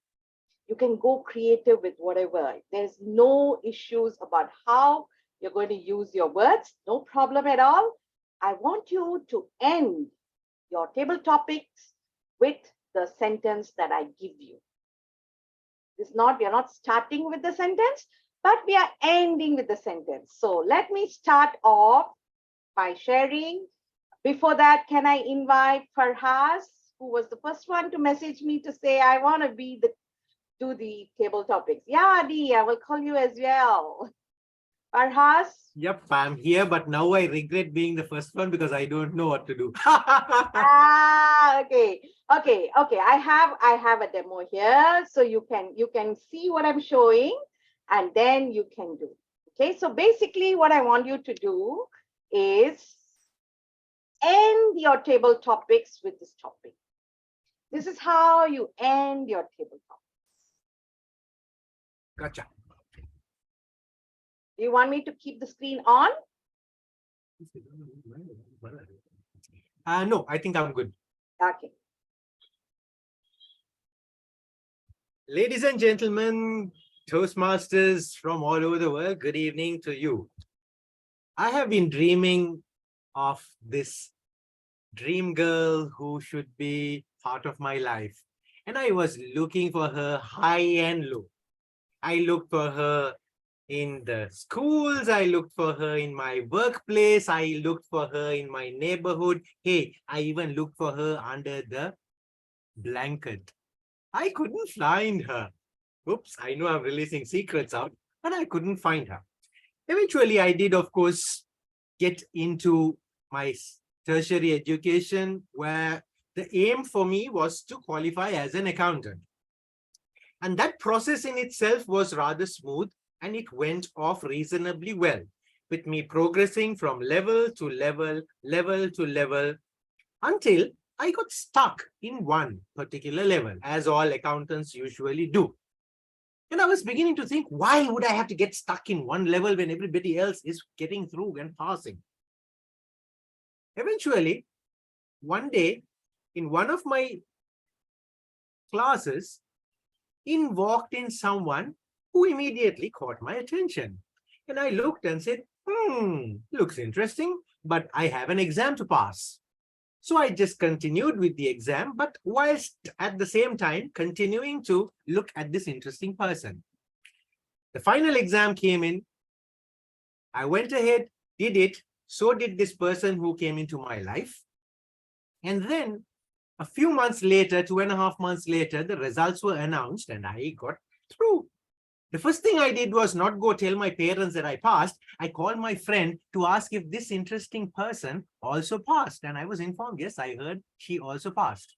You can go creative with whatever. There's no issues about how you're going to use your words, no problem at all. I want you to end your table topics with the sentence that I give you. We are not starting with the sentence, but we are ending with the sentence. So let me start off by sharing. Before that, can I invite Farhas, who was the first one to message me to say, I want to do the table topics. Yeah, Adi, I will call you as well. Farhas? Yep, I'm here, but now I regret being the first one because I don't know what to do. Okay. I have a demo here, so you can see what I'm showing, and then you can do. Okay, so basically what I want you to do is end your table topics with this topic. This is how you end your table topics. Gotcha. Do you want me to keep the screen on? No, I think I'm good. Okay. Ladies and gentlemen, Toastmasters from all over the world, good evening to you. I have been dreaming of this dream girl who should be part of my life. And I was looking for her high and low. I looked for her in the schools, I looked for her in my workplace, I looked for her in my neighborhood. Hey, I even looked for her under the blanket. I couldn't find her. Oops, I know I'm releasing secrets out, but I couldn't find her. Eventually, I did, of course, get into my tertiary education, where the aim for me was to qualify as an accountant. And that process in itself was rather smooth, and it went off reasonably well, with me progressing from level to level, level to level, until I got stuck in one particular level, as all accountants usually do. And I was beginning to think, why would I have to get stuck in one level when everybody else is getting through and passing? Eventually, one day, in one of my classes, in walked in someone who immediately caught my attention. And I looked and said, looks interesting, but I have an exam to pass. So I just continued with the exam, but whilst at the same time continuing to look at this interesting person. The final exam came in. I went ahead, did it. So did this person who came into my life. And then a few months later, 2.5 months later, the results were announced and I got through. The first thing I did was not go tell my parents that I passed. I called my friend to ask if this interesting person also passed. And I was informed, yes, I heard she also passed.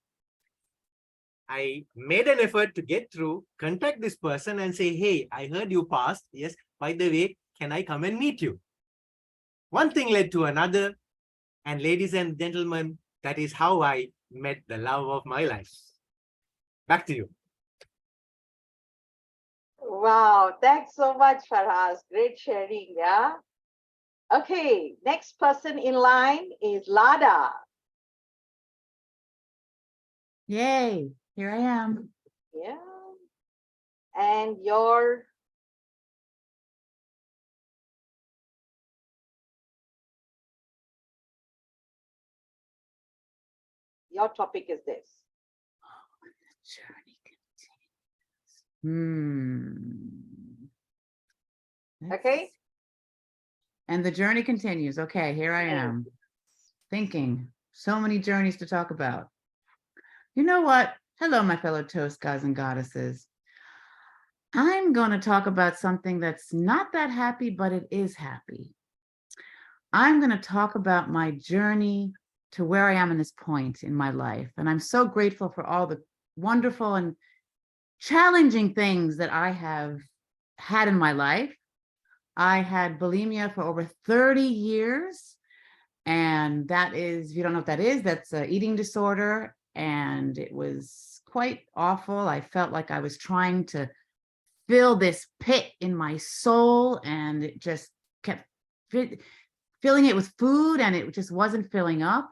I made an effort to get through, contact this person and say, hey, I heard you passed. Yes, by the way, can I come and meet you? One thing led to another. And ladies and gentlemen, that is how I met the love of my life. Back to you. Wow, thanks so much, Faraz. Great sharing, yeah? Okay, next person in line is Lada. Yay, here I am. Yeah. And your topic is this. Okay. And the journey continues. Okay, here I am thinking so many journeys to talk about. You know what? Hello, my fellow Toast gods and goddesses. I'm going to talk about something that's not that happy, but it is happy. I'm going to talk about my journey to where I am in this point in my life. And I'm so grateful for all the wonderful and challenging things that I have had in my life. I had bulimia for over 30 years. And that is, if you don't know what that is, that's an eating disorder. And it was quite awful. I felt like I was trying to fill this pit in my soul, and it just kept filling it with food, and it just wasn't filling up.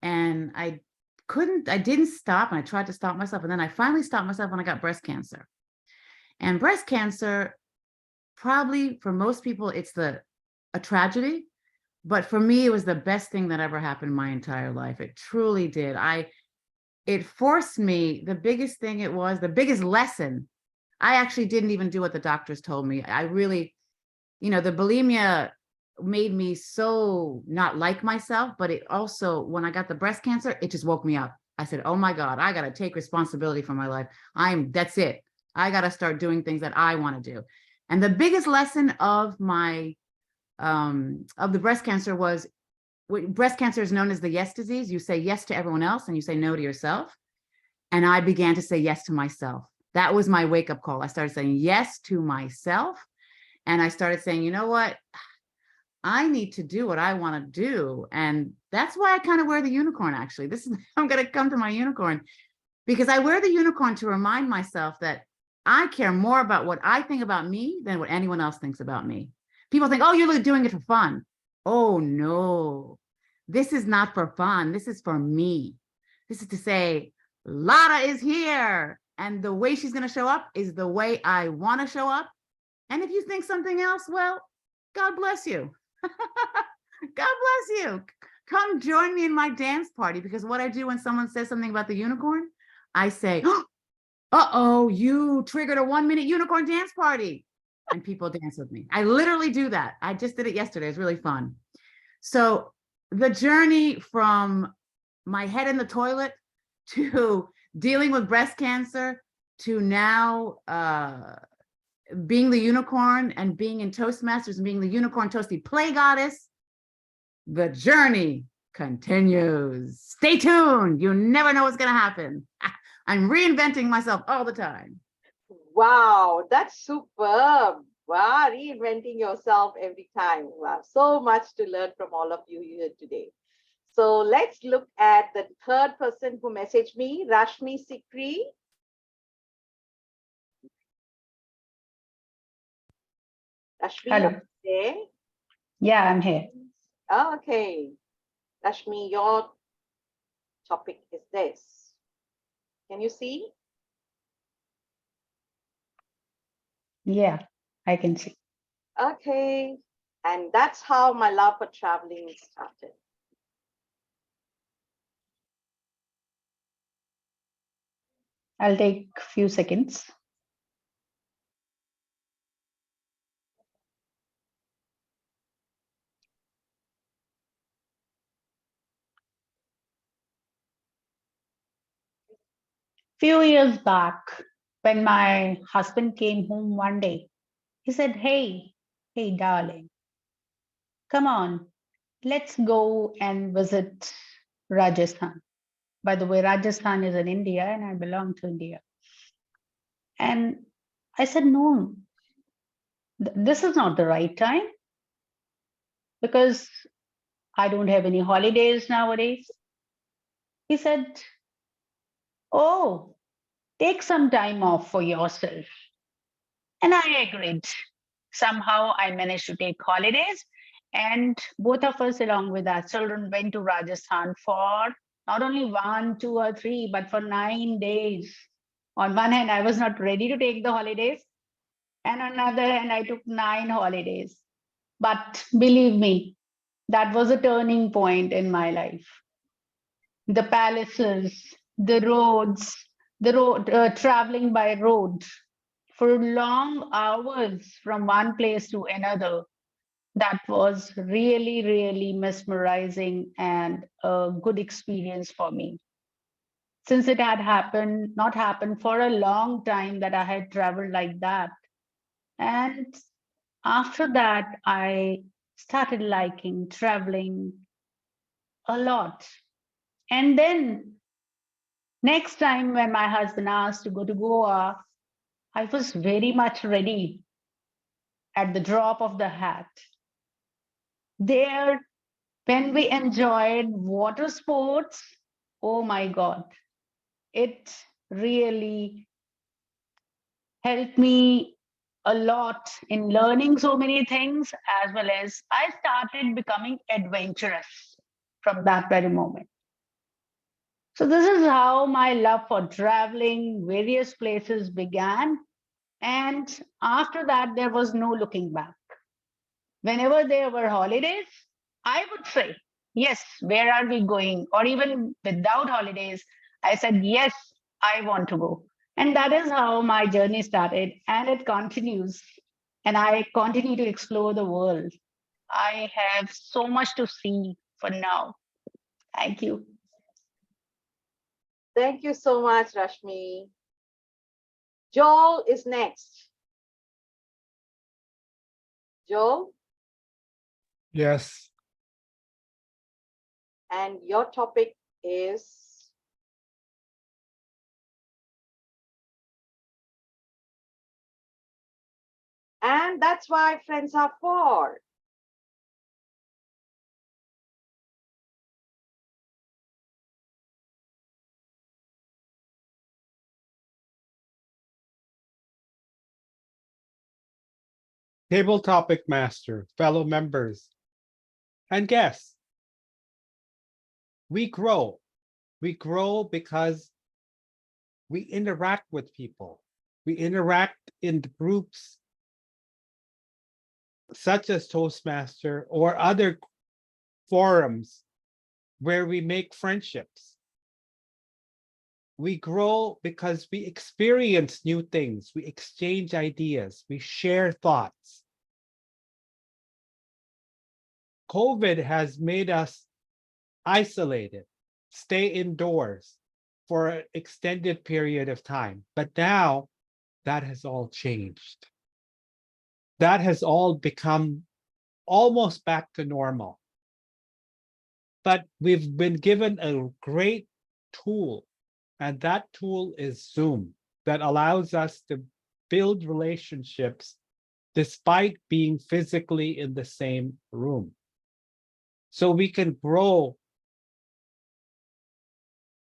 And I didn't stop, and I tried to stop myself. And then I finally stopped myself when I got breast cancer. And breast cancer, probably for most people, it's a tragedy. But for me, it was the best thing that ever happened in my entire life. It truly did. It forced me, the biggest thing it was, the biggest lesson, I actually didn't even do what the doctors told me. I really, the bulimia made me so not like myself, but it also, when I got the breast cancer, it just woke me up. I said, oh my God, I got to take responsibility for my life. That's it. I got to start doing things that I want to do. And the biggest lesson of my, of the breast cancer was, breast cancer is known as the yes disease. You say yes to everyone else and you say no to yourself. And I began to say yes to myself. That was my wake-up call. I started saying yes to myself. And I started saying, you know what? I need to do what I want to do. And that's why I kind of wear the unicorn, actually. I'm going to come to my unicorn, because I wear the unicorn to remind myself that I care more about what I think about me than what anyone else thinks about me. People think, oh, you're doing it for fun. Oh, no, this is not for fun. This is for me. This is to say, Lada is here. And the way she's going to show up is the way I want to show up. And if you think something else, well, God bless you. God bless you. Come join me in my dance party, because what I do when someone says something about the unicorn, I say, uh-oh, you triggered a 1-minute unicorn dance party. And people dance with me. I literally do that. I just did it yesterday. It's really fun. So the journey from my head in the toilet to dealing with breast cancer to now being the unicorn and being in Toastmasters and being the unicorn toasty play goddess, the journey continues. Stay tuned. You never know what's going to happen. I'm reinventing myself all the time. Wow, that's superb. Wow, reinventing yourself every time. Wow, so much to learn from all of you here today. So let's look at the third person who messaged me, Rashmi Sikri. Rashmi, Hello. are you there? Yeah, I'm here. Okay. Rashmi, your topic is this. Can you see? Yeah, I can see. Okay. And that's how my love for traveling started. I'll take a few seconds. Few years back, when my husband came home one day, he said, hey, darling, come on, let's go and visit Rajasthan. By the way, Rajasthan is in India and I belong to India. And I said, no, this is not the right time because I don't have any holidays nowadays. He said, oh, take some time off for yourself. And I agreed. Somehow I managed to take holidays, and both of us, along with our children, went to Rajasthan for not only 1, 2, or 3, but for 9 days. On one hand, I was not ready to take the holidays, and on the other hand, I took 9 holidays. But believe me, that was a turning point in my life. The palaces, the roads, traveling by road for long hours from one place to another. That was really, really mesmerizing and a good experience for me. Since it had not happened for a long time that I had traveled like that. And after that, I started liking traveling a lot. And then next time when my husband asked to go to Goa, I was very much ready at the drop of the hat. There, when we enjoyed water sports, oh my God, it really helped me a lot in learning so many things, as well as I started becoming adventurous from that very moment. So this is how my love for traveling various places began. And after that, there was no looking back. Whenever there were holidays, I would say, yes, where are we going? Or even without holidays, I said, yes, I want to go. And that is how my journey started, and it continues. And I continue to explore the world. I have so much to see for now. Thank you. Thank you so much, Rashmi. Joel is next. Joel? Yes. And your topic is? And that's why friends are for. Table topic master, fellow members, and guests. We grow. We grow because we interact with people. We interact in groups such as Toastmaster or other forums where we make friendships. We grow because we experience new things. We exchange ideas. We share thoughts. COVID has made us isolated, stay indoors for an extended period of time. But now that has all changed. That has all become almost back to normal. But we've been given a great tool, and that tool is Zoom, that allows us to build relationships despite being physically in the same room. So we can grow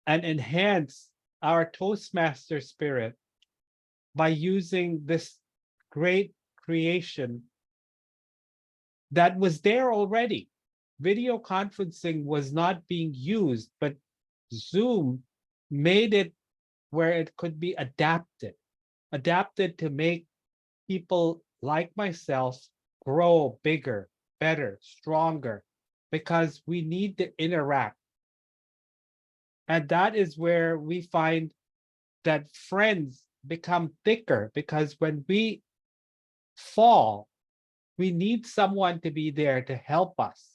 and enhance our Toastmaster spirit by using this great creation that was there already. Video conferencing was not being used, but Zoom made it where it could be adapted to make people like myself grow bigger, better, stronger, because we need to interact. And that is where we find that friends become thicker, because when we fall, we need someone to be there to help us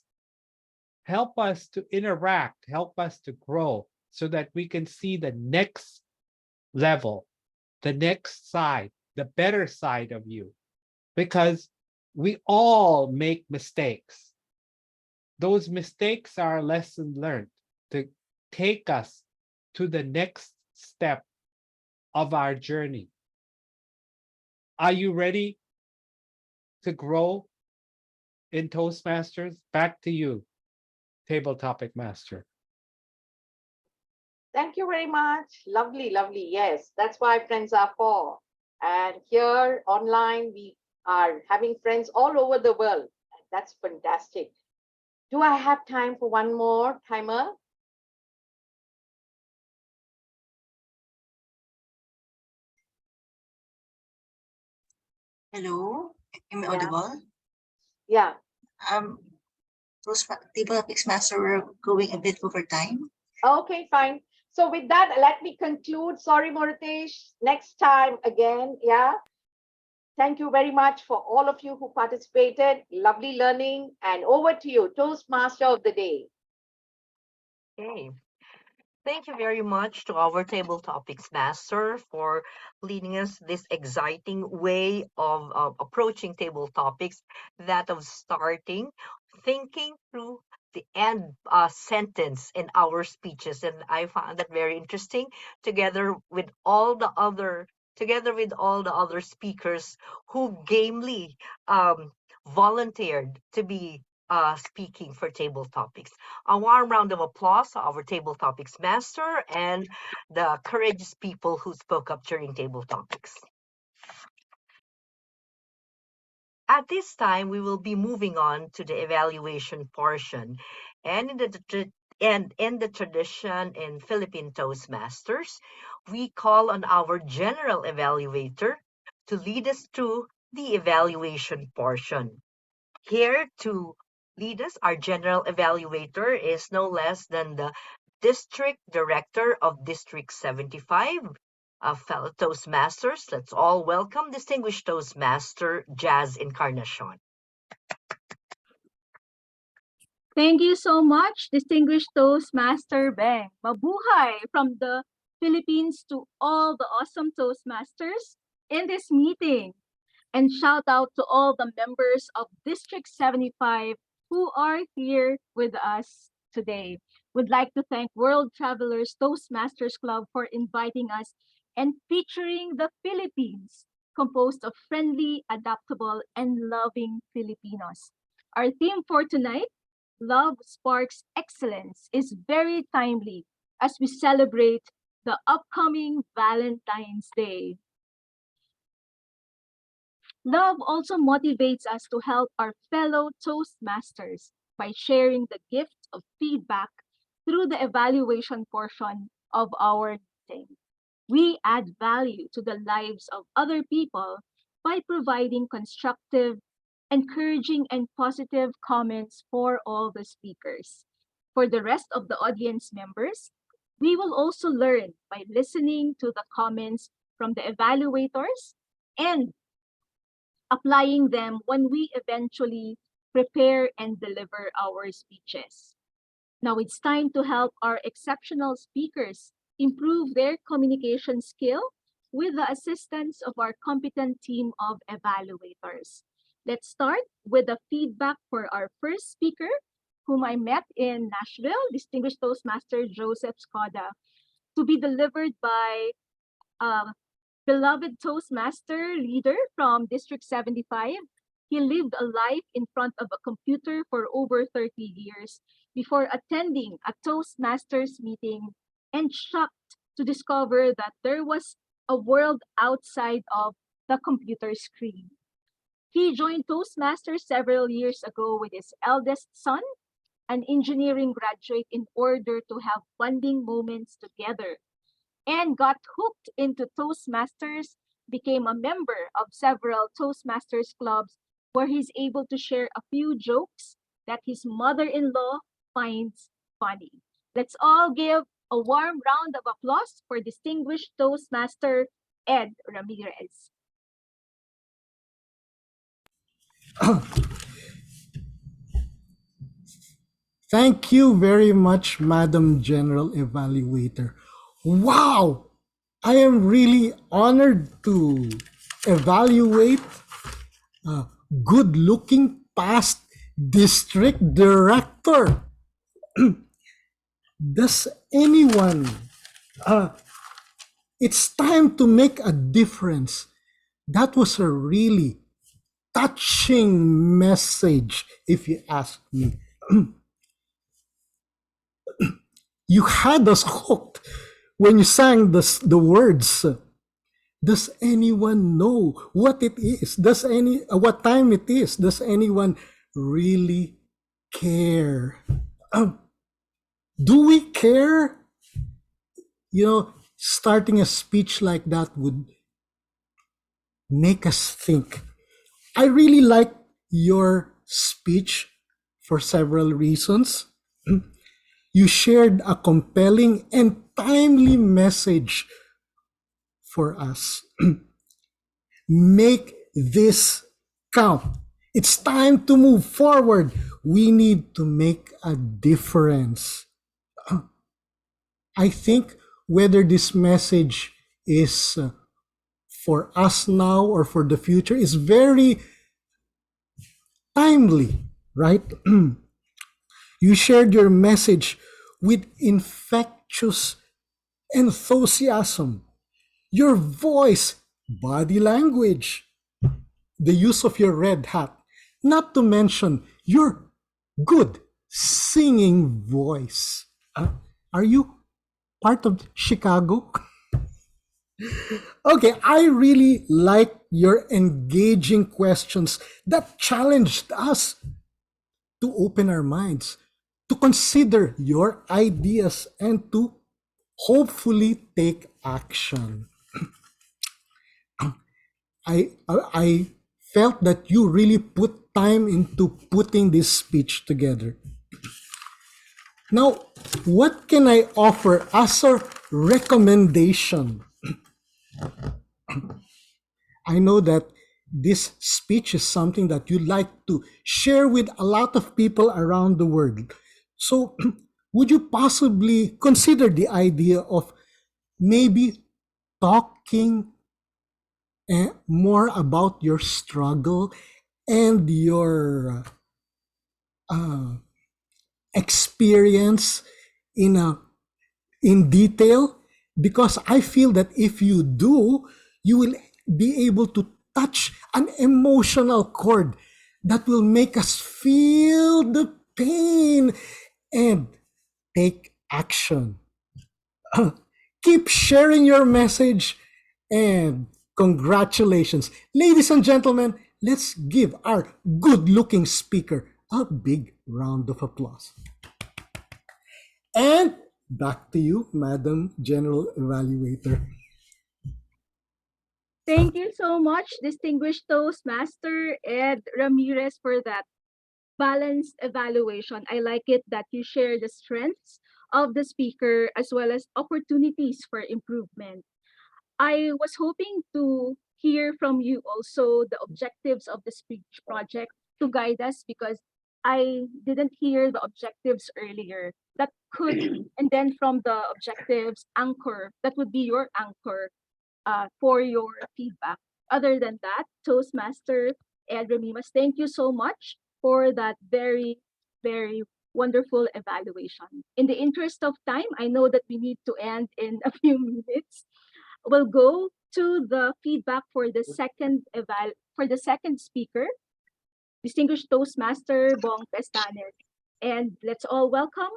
to interact, help us to grow, so that we can see the next level, the next side, the better side of you. Because we all make mistakes. Those mistakes are a lesson learned to take us to the next step of our journey. Are you ready to grow in Toastmasters? Back to you, Table Topic Master. Thank you very much. Lovely, lovely. Yes, that's why friends are for. And here online, we are having friends all over the world. That's fantastic. Do I have time for one more timer? Hello, am I Yeah. audible? Yeah. Those table topics master, we're going a bit over time. Okay, fine. So with that, let me conclude. Sorry, Murthish. Next time again. Yeah. Thank you very much for all of you who participated. Lovely learning. And over to you, Toastmaster of the day. Okay. Thank you very much to our Table Topics Master for leading us this exciting way of approaching table topics, that of starting, thinking through the end sentence in our speeches. And I found that very interesting, together with all the other speakers who gamely volunteered to be speaking for table topics. A warm round of applause to our Table Topics Master and the courageous people who spoke up during table topics. At this time, we will be moving on to the evaluation portion. And in the tradition in Philippine Toastmasters, we call on our general evaluator to lead us through the evaluation portion. Here to lead us, our general evaluator is no less than the District Director of District 75, fellow Toastmasters. Let's all welcome distinguished Toastmaster Jasmine Ercanacion. Thank you so much, distinguished Toastmaster Beng. Mabuhay from the Philippines to all the awesome Toastmasters in this meeting. And shout out to all the members of District 75 who are here with us today. Would like to thank World Travelers Toastmasters Club for inviting us and featuring the Philippines, composed of friendly, adaptable, and loving Filipinos. Our theme for tonight, Love Sparks Excellence, is very timely as we celebrate the upcoming Valentine's Day. Love also motivates us to help our fellow Toastmasters by sharing the gift of feedback through the evaluation portion of our meeting. We add value to the lives of other people by providing constructive, encouraging, and positive comments for all the speakers. For the rest of the audience members, we will also learn by listening to the comments from the evaluators and applying them when we eventually prepare and deliver our speeches. Now it's time to help our exceptional speakers improve their communication skill with the assistance of our competent team of evaluators. Let's start with the feedback for our first speaker, whom I met in Nashville, distinguished Toastmaster Joseph Skoda, to be delivered by beloved Toastmaster leader from District 75. He lived a life in front of a computer for over 30 years before attending a Toastmasters meeting and shocked to discover that there was a world outside of the computer screen. He joined Toastmasters several years ago with his eldest son, an engineering graduate, in order to have bonding moments together, and got hooked into Toastmasters, became a member of several Toastmasters clubs where he's able to share a few jokes that his mother-in-law finds funny. Let's all give a warm round of applause for distinguished Toastmaster Ed Ramirez. Thank you very much, Madam General Evaluator. Wow! I am really honored to evaluate a good-looking past district director. Does anyone, it's time to make a difference. That was a really touching message, if you ask me. You had us hooked when you sang the words. Does anyone know what it is? What time it is? Does anyone really care? Do we care? You know, starting a speech like that would make us think. I really like your speech for several reasons. You shared a compelling and timely message for us. Make this count. It's time to move forward. We need to make a difference. I think whether this message is for us now or for the future is very timely, right? You shared your message with infectious enthusiasm. Your voice, body language, the use of your red hat, not to mention your good singing voice. Are you part of Chicago? Okay, I really like your engaging questions that challenged us to open our minds, to consider your ideas, and to hopefully take action. I felt that you really put time into putting this speech together. Now, what can I offer as a recommendation? I know that this speech is something that you like to share with a lot of people around the world. So, would you possibly consider the idea of maybe talking more about your struggle and your experience in detail? Because I feel that if you do, you will be able to touch an emotional chord that will make us feel the pain and take action. Keep sharing your message, and congratulations. Ladies and gentlemen, let's give our good-looking speaker a big round of applause. And back to you, Madam General Evaluator. Thank you so much, distinguished Toastmaster Ed Ramirez, for that balanced evaluation. I like it that you share the strengths of the speaker as well as opportunities for improvement. I was hoping to hear from you also the objectives of the speech project to guide us, because I didn't hear the objectives earlier. That could, and then from the objectives anchor, that would be your anchor for your feedback. Other than that, Toastmaster Ed Ramirez, thank you so much for that very, very wonderful evaluation. In the interest of time, I know that we need to end in a few minutes. We'll go to the feedback for the second speaker, distinguished Toastmaster Bong Pestanes. And let's all welcome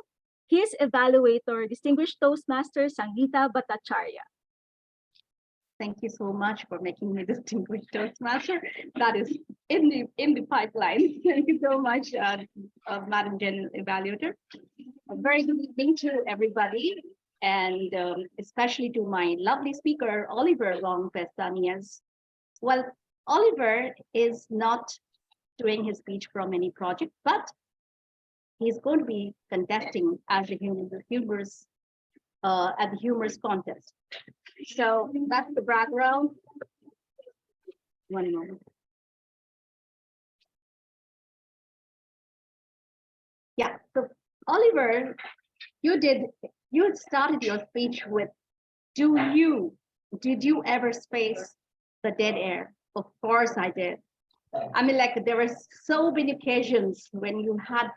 his evaluator, Distinguished Toastmaster Sangeeta Bhattacharya. Thank you so much for making me distinguished Toastmaster. That is in the pipeline. Thank you so much, Madam General Evaluator. A very good evening to everybody, and especially to my lovely speaker, Oliver Long Pestanias. Well, Oliver is not doing his speech from any project, but he's going to be contesting as a humorous at the humorous contest. So that's the background. One moment. Yeah, so Oliver, you started your speech with, did you ever space the dead air? Of course I did. I mean, like, there were so many occasions when you had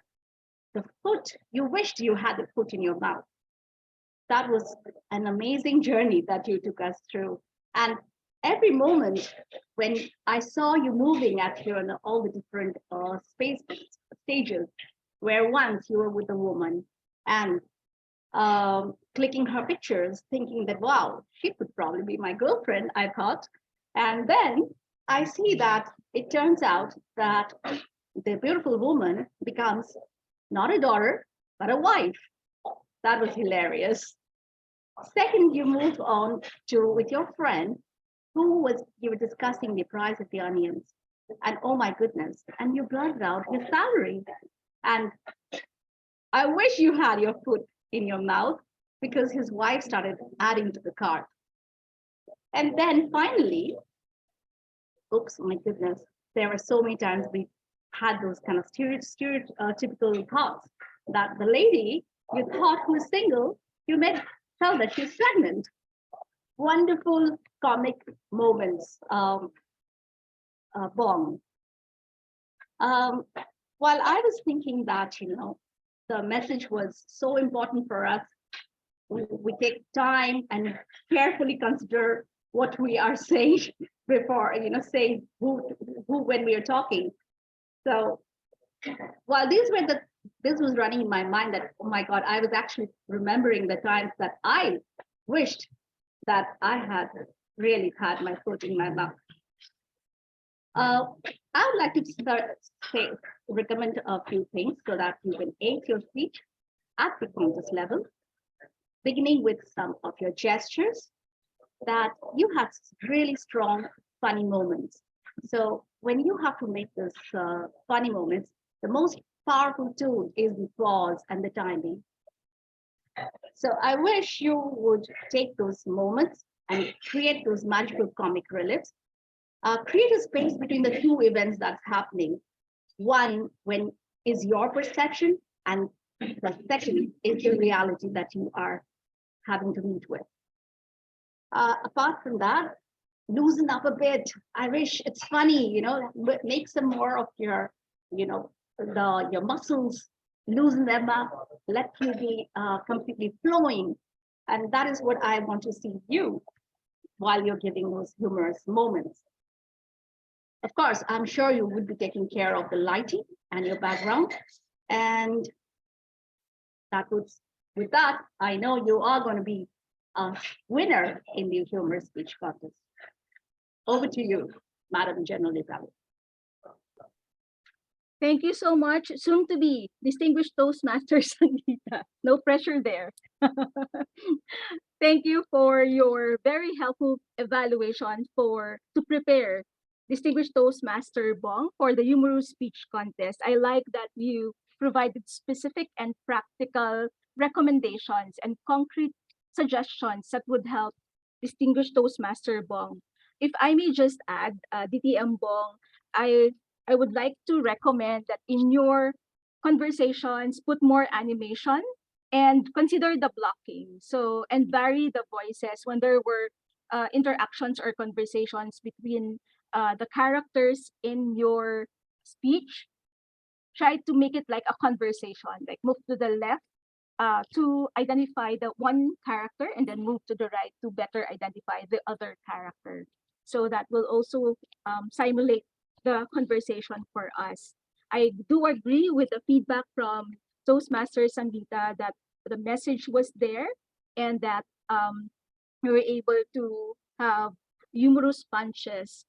the foot, you wished you had the foot in your mouth. That was an amazing journey that you took us through. And every moment when I saw you moving at all the different stages, where once you were with a woman and clicking her pictures, thinking that, wow, she could probably be my girlfriend, I thought. And then I see that it turns out that the beautiful woman becomes not a daughter, but a wife. That was hilarious. Second, you move on to with your friend you were discussing the price of the onions. And oh my goodness, and you blurted out his salary. And I wish you had your foot in your mouth, because his wife started adding to the cart. And then finally, oops, my goodness, there were so many times we had those kind of stereotypical thoughts that the lady you thought who was single, you may tell that she's pregnant. Wonderful comic moments, Bong. While I was thinking that, the message was so important for us, we take time and carefully consider what we are saying before, saying who when we are talking. So while this was running in my mind, that, oh my God, I was actually remembering the times that I wished that I had really had my foot in my mouth. I would like to recommend a few things so that you can aid your speech at the contest level, beginning with some of your gestures, that you have really strong, funny moments. So when you have to make those funny moments, the most powerful tool is the pause and the timing. So I wish you would take those moments and create those magical comic reliefs. Create a space between the two events that's happening. One, when is your perception, and the second is the reality that you are having to meet with. Apart from that, loosen up a bit. I wish it's funny, make some more of your, your muscles, loosen them up, let you be completely flowing. And that is what I want to see you while you're giving those humorous moments. Of course, I'm sure you would be taking care of the lighting and your background. And with that, I know you are going to be a winner in the humorous speech contest. Over to you, Madam General Evaluator. Thank you so much. Soon to be Distinguished Toastmaster Sangeeta. No pressure there. Thank you for your very helpful evaluation to prepare Distinguished Toastmaster Bong for the humorous speech contest. I like that you provided specific and practical recommendations and concrete suggestions that would help Distinguished Toastmaster Bong. If I may just add, DTM Bong, I would like to recommend that in your conversations, put more animation and consider the blocking. So, and vary the voices when there were interactions or conversations between the characters in your speech. Try to make it like a conversation, like move to the left to identify the one character and then move to the right to better identify the other character. So that will also simulate the conversation for us. I do agree with the feedback from Toastmaster Sangeeta that the message was there, and that we were able to have humorous punches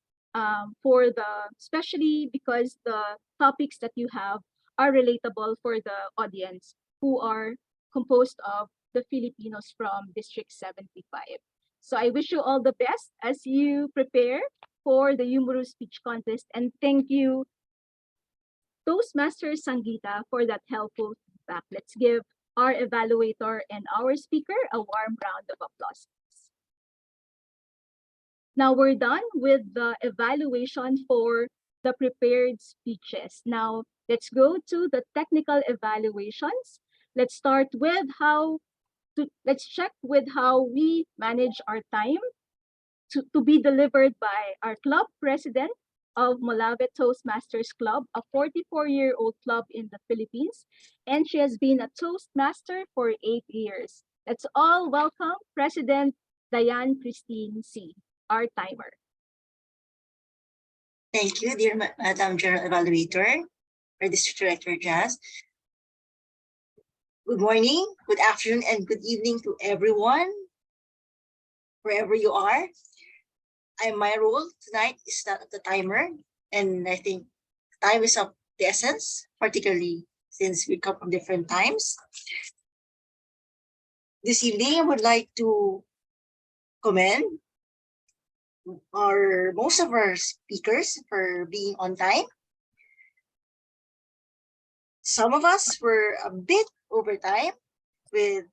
especially because the topics that you have are relatable for the audience, who are composed of the Filipinos from District 75. So I wish you all the best as you prepare for the humorous speech contest, and thank you, Toastmaster Sangeeta, for that helpful feedback. Let's give our evaluator and our speaker a warm round of applause. Now we're done with the evaluation for the prepared speeches. Now let's go to the technical evaluations. Let's start with let's check with how we manage our time to be delivered by our club president of Molave Toastmasters Club, a 44-year-old club in the Philippines, and she has been a Toastmaster for 8 years. Let's all welcome President Diane Christine C., our timer. Thank you, dear Madam General Evaluator, or District Director Jazz. Good morning, good afternoon, and good evening to everyone, wherever you are. My role tonight is that of the timer, and I think time is of the essence, particularly since we come from different times. This evening, I would like to commend most of our speakers for being on time. Some of us were a bit over time with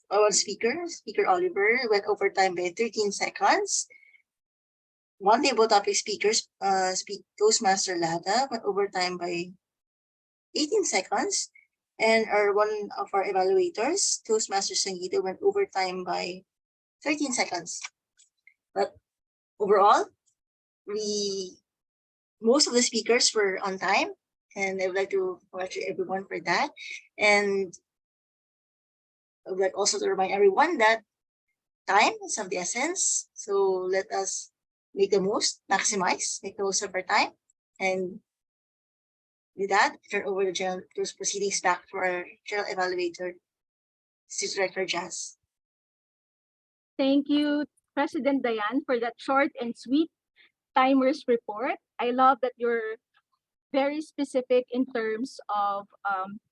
our Speaker Oliver went over time by 13 seconds. One table topic speakers, Toastmaster Lada went over time by 18 seconds. And one of our evaluators, Toastmaster Sangeeta, went over time by 13 seconds. But overall, most of the speakers were on time, and I would like to congratulate everyone for that. And I would like also to remind everyone that time is of the essence. So let us make the most, make the most of our time. And with that, I turn over those proceedings back to our General Evaluator, District Director Jazz. Thank you, President Diane, for that short and sweet timers report. I love that you're very specific in terms of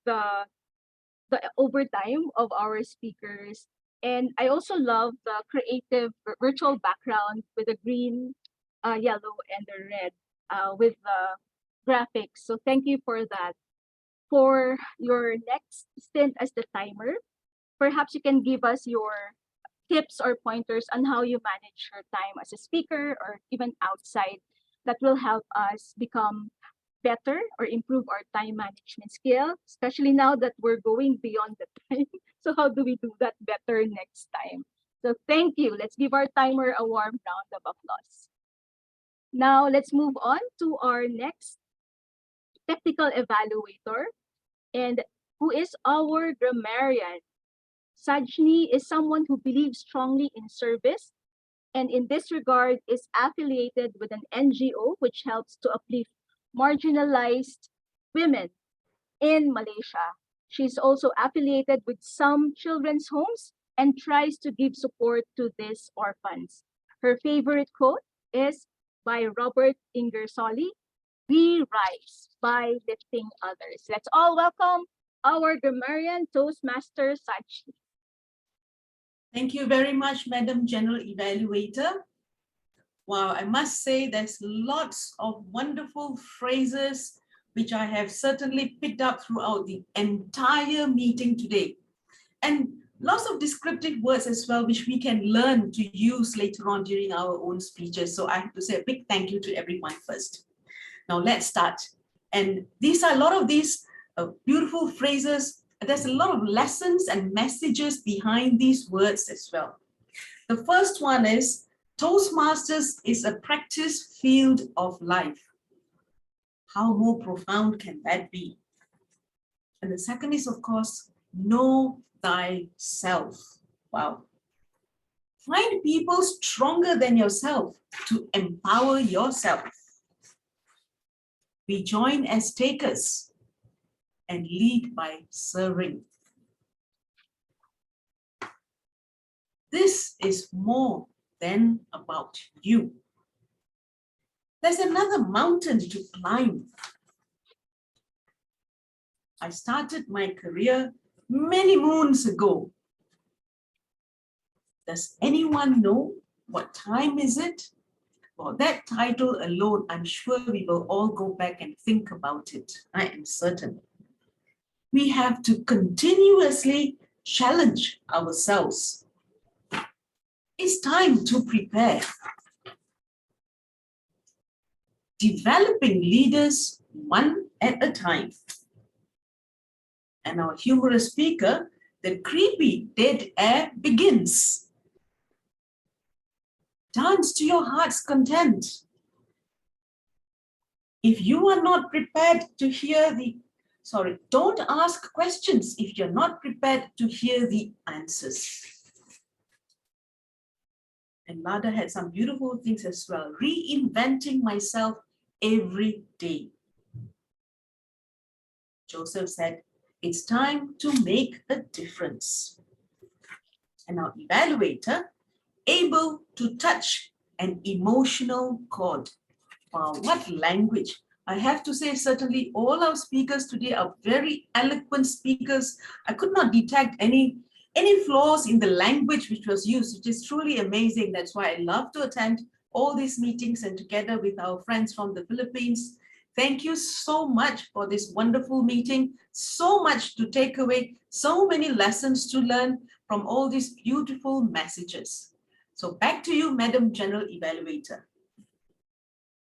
the overtime of our speakers. And I also love the creative virtual background with the green, yellow, and the red with the graphics. So thank you for that. For your next stint as the timer, perhaps you can give us your tips or pointers on how you manage your time as a speaker or even outside that will help us become better or improve our time management skill, especially now that we're going beyond the time. So how do we do that better next time? So thank you. Let's give our timer a warm round of applause. Now let's move on to our next technical evaluator, and who is our grammarian. Sajni is someone who believes strongly in service, and in this regard is affiliated with an NGO which helps to uplift marginalized women in Malaysia. She's also affiliated with some children's homes and tries to give support to these orphans. Her favorite quote is by Robert Ingersoll: "We rise by lifting others." Let's all welcome our grammarian Toastmaster Sajni. Thank you very much, Madam General Evaluator. Wow, I must say there's lots of wonderful phrases which I have certainly picked up throughout the entire meeting today. And lots of descriptive words as well, which we can learn to use later on during our own speeches. So I have to say a big thank you to everyone first. Now let's start. And a lot of these beautiful phrases. There's a lot of lessons and messages behind these words as well. The first one is, Toastmasters is a practice field of life. How more profound can that be? And the second is, of course, know thyself. Wow. Find people stronger than yourself to empower yourself. We join as takers and lead by serving. This is more than about you. There's another mountain to climb. I started my career many moons ago. Does anyone know what time is it? For that title alone, I'm sure we will all go back and think about it. I am certain. We have to continuously challenge ourselves. It's time to prepare. Developing leaders one at a time. And our humorous speaker, the creepy dead air begins. Dance to your heart's content. If you are not prepared to hear don't ask questions if you're not prepared to hear the answers. And Lada had some beautiful things as well. Reinventing myself every day. Joseph said, it's time to make a difference. And our evaluator, able to touch an emotional chord. Wow, what language. I have to say, certainly all our speakers today are very eloquent speakers. I could not detect any flaws in the language which was used, which is truly amazing. That's why I love to attend all these meetings and together with our friends from the Philippines. Thank you so much for this wonderful meeting. So much to take away, so many lessons to learn from all these beautiful messages. So back to you, Madam General Evaluator.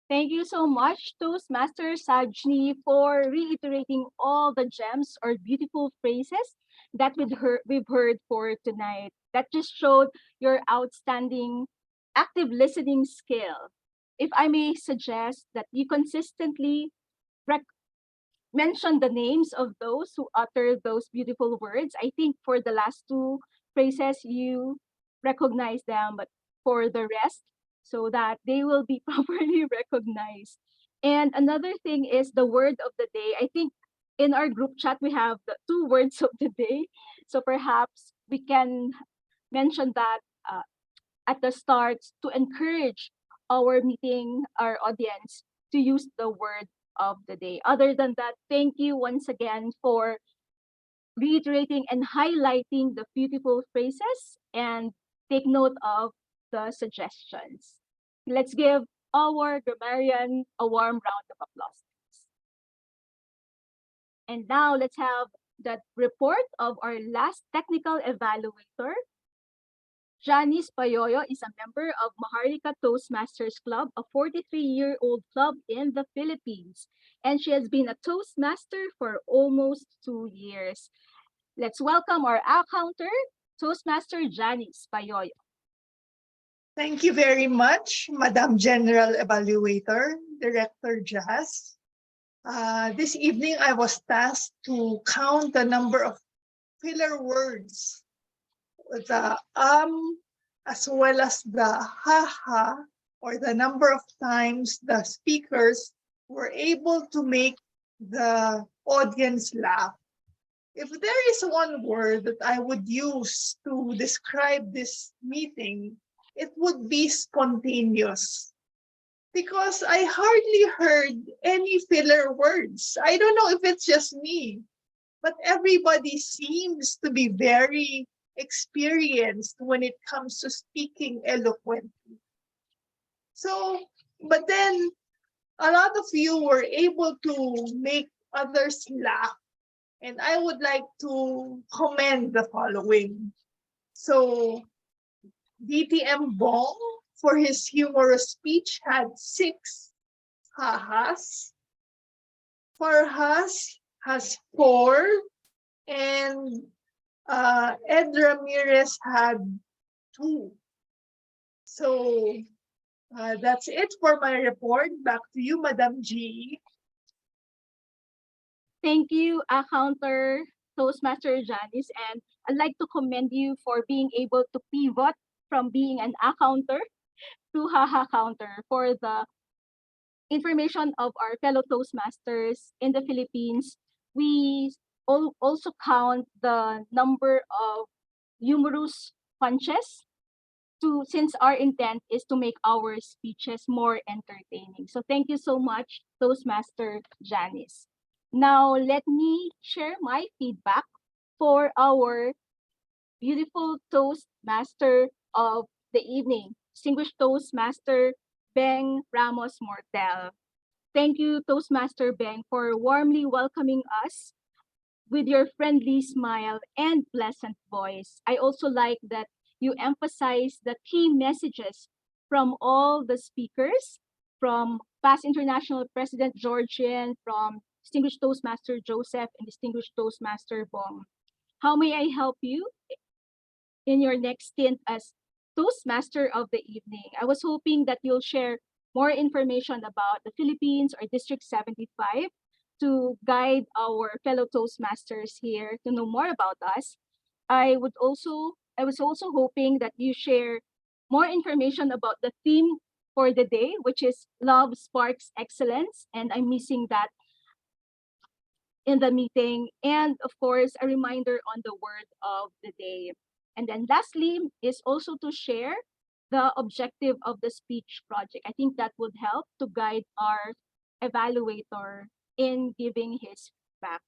Thank you so much, Toastmaster Sajni, for reiterating all the gems or beautiful phrases that we've heard for tonight. That just showed your outstanding active listening skill. If I may suggest that you consistently mention the names of those who utter those beautiful words. I think for the last two phrases, you recognize them, but for the rest, so that they will be properly recognized. And another thing is the word of the day. I think in our group chat, we have the 2 words of the day. So perhaps we can mention that at the start to encourage our audience to use the word of the day. Other than that, thank you once again for reiterating and highlighting the beautiful phrases and take note of the suggestions. Let's give our grammarian a warm round of applause. And now let's have the report of our last technical evaluator. Janice Payoyo is a member of Maharlika Toastmasters Club, a 43-year-old club in the Philippines. And she has been a Toastmaster for almost 2 years. Let's welcome our accounter, Toastmaster Janice Payoyo. Thank you very much, Madam General Evaluator, Director Jazz. This evening, I was tasked to count the number of filler words, the as well as the ha-ha, or the number of times the speakers were able to make the audience laugh. If there is one word that I would use to describe this meeting, it would be spontaneous. Because I hardly heard any filler words. I don't know if it's just me, but everybody seems to be very experienced when it comes to speaking eloquently. So, but then a lot of you were able to make others laugh. And I would like to commend the following. So, DTM Bong, for his humorous speech, had 6 ha-has. Farhas has 4, and Ed Ramirez had 2. So that's it for my report. Back to you, Madam G. Thank you, accounter Toastmaster Janice, and I'd like to commend you for being able to pivot from being an accounter to haha counter for the information of our fellow Toastmasters in the Philippines. We also count the number of humorous punches since our intent is to make our speeches more entertaining. So thank you so much, Toastmaster Janice. Now let me share my feedback for our beautiful Toastmaster of the evening, distinguished Toastmaster Beng Ramos Mortel. Thank you, Toastmaster Beng, for warmly welcoming us with your friendly smile and pleasant voice. I also like that you emphasize the key messages from all the speakers, from past International President George Yen, from distinguished Toastmaster Joseph, and distinguished Toastmaster Bong. How may I help you in your next stint as Toastmaster of the evening? I was hoping that you'll share more information about the Philippines or District 75 to guide our fellow Toastmasters here to know more about us. I was also hoping that you share more information about the theme for the day, which is Love Sparks Excellence, and I'm missing that in the meeting, and of course, a reminder on the word of the day. And then lastly is also to share the objective of the speech project. I think that would help to guide our evaluator in giving his feedback.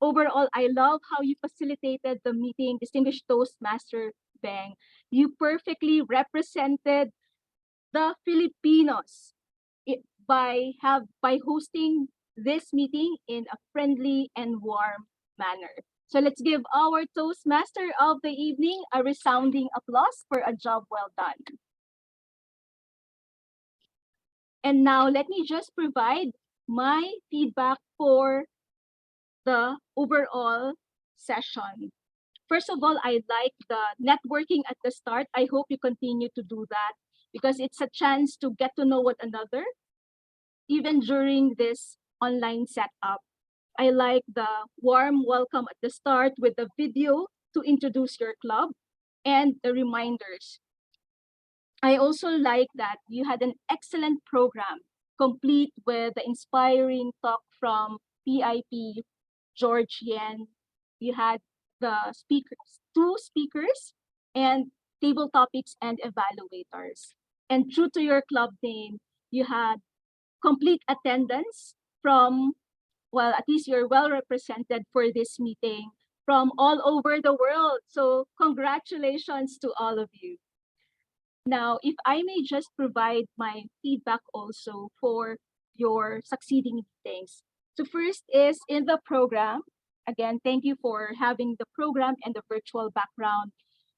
Overall, I love how you facilitated the meeting, distinguished Toastmaster Beng. You perfectly represented the Filipinos by hosting this meeting in a friendly and warm manner. So let's give our Toastmaster of the evening a resounding applause for a job well done. And now let me just provide my feedback for the overall session. First of all, I like the networking at the start. I hope you continue to do that because it's a chance to get to know one another, even during this online setup. I like the warm welcome at the start with the video to introduce your club and the reminders. I also like that you had an excellent program, complete with the inspiring talk from PIP George Yen. You had the speakers, 2 speakers, and table topics and evaluators. And true to your club name, you had complete attendance from, well, at least you're well represented for this meeting from all over the world. So congratulations to all of you. Now, if I may just provide my feedback also for your succeeding meetings. So first is in the program. Again, thank you for having the program and the virtual background.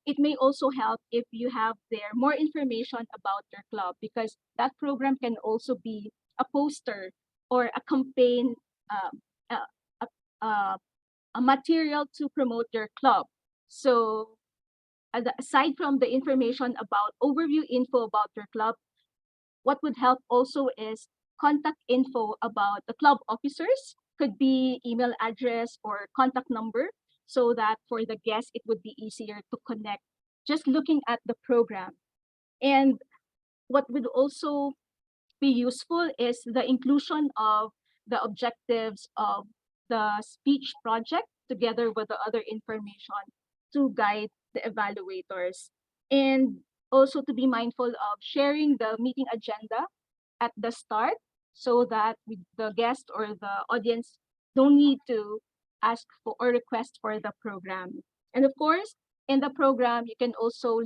It may also help if you have there more information about your club, because that program can also be a poster or a campaign, a material to promote your club. So aside from the information about overview info about your club, what would help also is contact info about the club officers, could be email address or contact number, so that for the guests, it would be easier to connect just looking at the program. And what would also be useful is the inclusion of the objectives of the speech project together with the other information to guide the evaluators. And also to be mindful of sharing the meeting agenda at the start so that the guest or the audience don't need to ask for or request for the program. And of course, in the program, you can also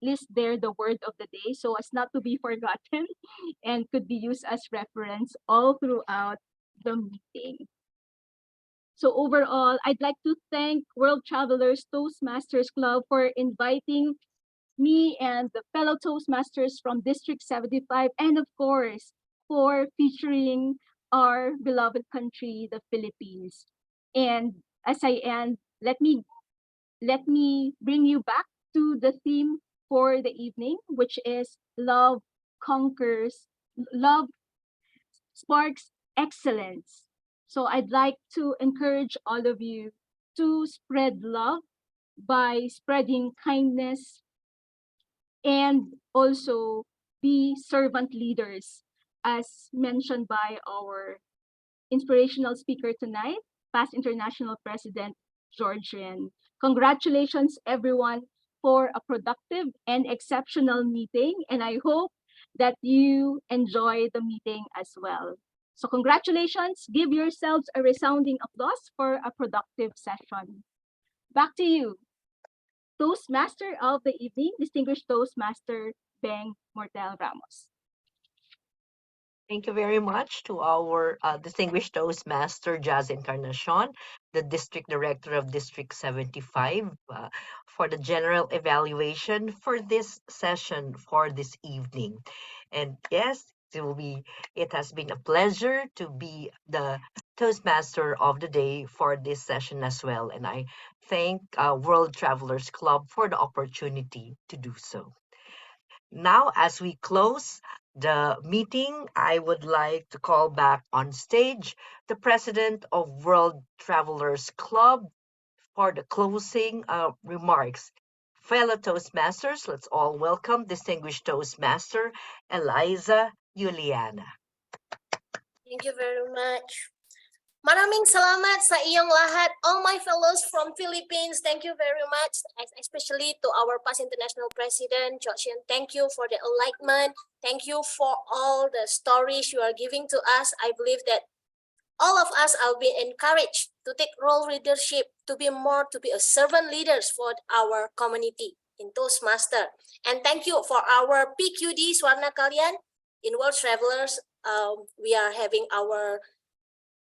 list there the word of the day so as not to be forgotten and could be used as reference all throughout the meeting. So overall, I'd like to thank World Travelers Toastmasters Club for inviting me and the fellow Toastmasters from District 75, and of course, for featuring our beloved country, the Philippines. And as I end, let me bring you back to the theme for the evening, which is love sparks excellence. So I'd like to encourage all of you to spread love by spreading kindness and also be servant leaders, as mentioned by our inspirational speaker tonight, past International President George Yen. Congratulations, everyone. for a productive and exceptional meeting, and I hope that you enjoy the meeting as well. So congratulations, give yourselves a resounding applause for a productive session. Back to you, Toastmaster of the evening, distinguished Toastmaster Beng Mortel Ramos. Thank you very much to our distinguished Toastmaster Jasmine Ercanacion, the District Director of District 75, for the general evaluation for this session for this evening. And yes, it has been a pleasure to be the Toastmaster of the day for this session as well. And I thank World Travelers Club for the opportunity to do so. Now, as we close the meeting, I would like to call back on stage the President of World Travelers Club for the closing remarks. Fellow Toastmasters, let's all welcome distinguished Toastmaster Eliza Juliana. Thank you very much. Maraming salamat sa iyong lahat, all my fellows from Philippines. Thank you very much, especially to our past international president, George Yen. Thank you for the enlightenment. Thank you for all the stories you are giving to us. I believe that all of us are being encouraged to take role leadership, to be a servant leaders for our community in Toastmaster. And thank you for our PQD Swarna Kalyan in World Travelers. We are having our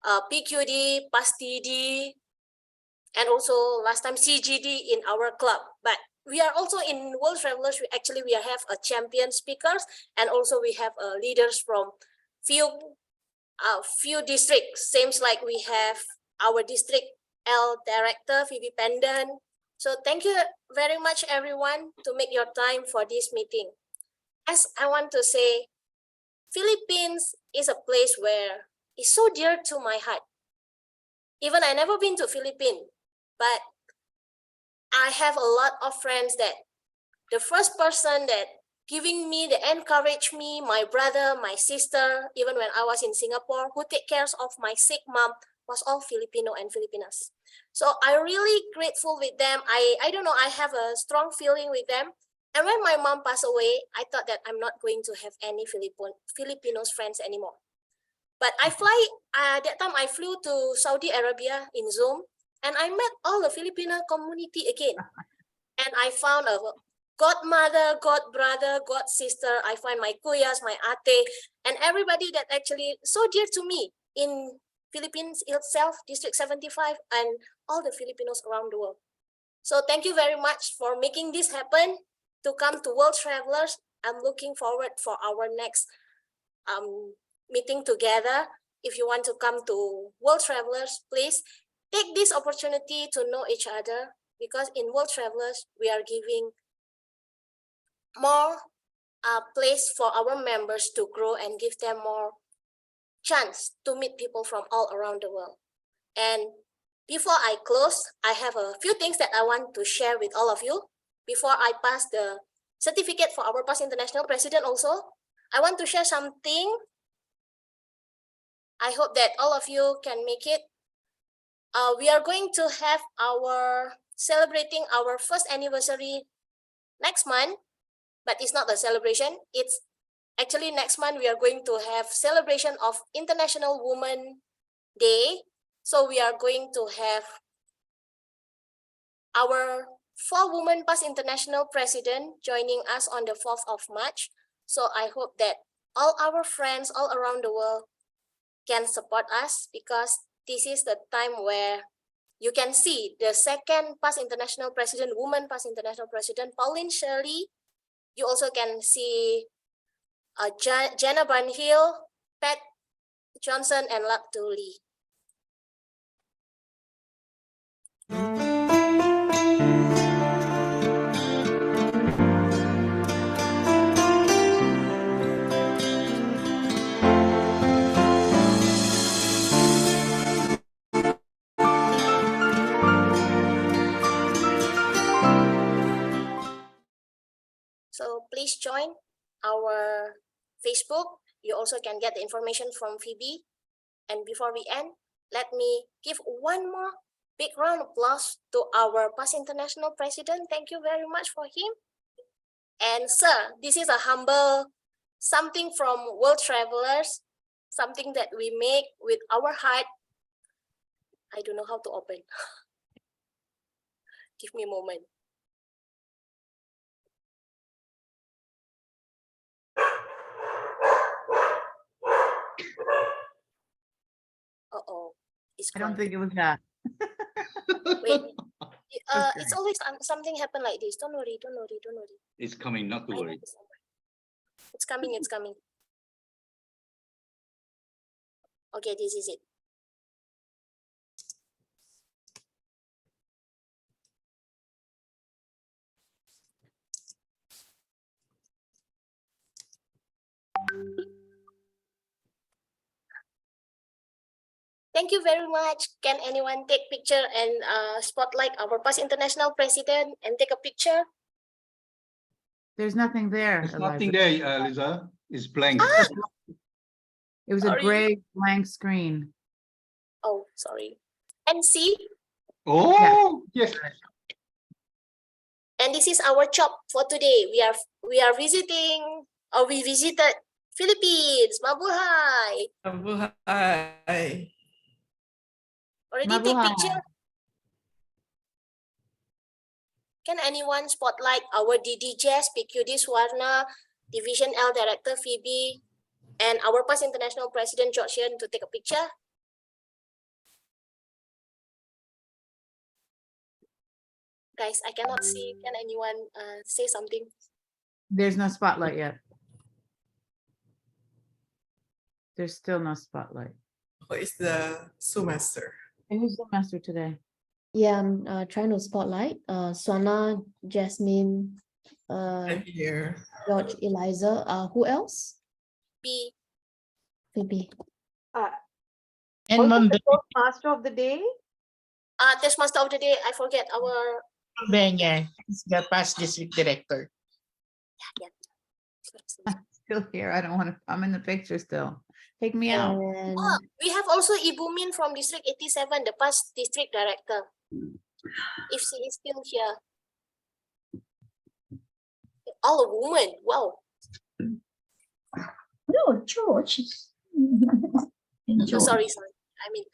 PQD, PAS-TD, and also last time CGD in our club. But we are also in World Travelers. We have a champion speakers, and also we have leaders from few districts. Seems like we have our district L director, Phoebe Pendant. So thank you very much, everyone, to make your time for this meeting. As I want to say, Philippines is a place where it's so dear to my heart. Even I never been to Philippines, but I have a lot of friends that the first person that giving me the encourage me, my brother, my sister, even when I was in Singapore, who take care of my sick mom was all Filipino and Filipinas. So I'm really grateful with them. I don't know, I have a strong feeling with them. And when my mom passed away, I thought that I'm not going to have any Filipinos friends anymore. But that time I flew to Saudi Arabia in Zoom, and I met all the Filipino community again. And I found a godmother, godbrother, godsister. I find my kuyas, my ate, and everybody that actually so dear to me in Philippines itself, District 75, and all the Filipinos around the world. So thank you very much for making this happen, to come to World Travelers. I'm looking forward for our next meeting together. If you want to come to World Travelers, please take this opportunity to know each other, because in World Travelers, we are giving more place for our members to grow and give them more chance to meet people from all around the world. And before I close, I have a few things that I want to share with all of you. Before I pass the certificate for our past international president also, I want to share something. I hope that all of you can make it. We are going to have celebrating our first anniversary next month, but it's not a celebration. It's actually next month we are going to have celebration of International Women Day. So we are going to have our 4 women past international president joining us on the 4th of March. So I hope that all our friends all around the world can support us, because this is the time where you can see the second past international president, woman past international president, Pauline Shirley. You also can see Jenna Barnhill, Pat Johnson, and Lak Lee. So please join our Facebook. You also can get the information from Phoebe. And before we end, let me give one more big round of applause to our past international president. Thank you very much for him. And sir, this is a humble something from World Travelers, something that we make with our heart. I don't know how to open. Give me a moment. Uh-oh. I don't think it was that. Wait. It's always something happen like this. Don't worry, don't worry, don't worry. It's coming, not to I know worry. it's coming, it's coming. Okay, this is it. Thank you very much. Can anyone take picture and spotlight our past international president and take a picture? There's nothing there. There's Eliza. nothing there, Lisa. It's blank. It was a Sorry. gray blank screen. Oh, sorry. And see, Oh, yes. and this is our chop for today. We are visiting, or we visited Philippines. Mabuhay. Mabuhay. Already take Mabuhay. picture? Can anyone spotlight our DD Jazz, PQD Swarna, Division L Director Phoebe, and our past international president George Yen to take a picture? Guys, I cannot see. Can anyone say something? There's no spotlight yet. There's still no spotlight. Who is the Master? And who's the master today? Yeah, I'm trying to spotlight. Swarna, Jasmine, I'm here. George, Eliza. Who else? B. Phoebe. Also the Toastmaster of the day. Toastmaster of the day, I forget our Benya is the past district director. Still here. I don't want to. I'm in the picture still. Take me out. And Oh, we have also Ibu Min from District 87, the past district director. If she is still here. All a woman. Wow. No, George. Oh, sorry. I mean,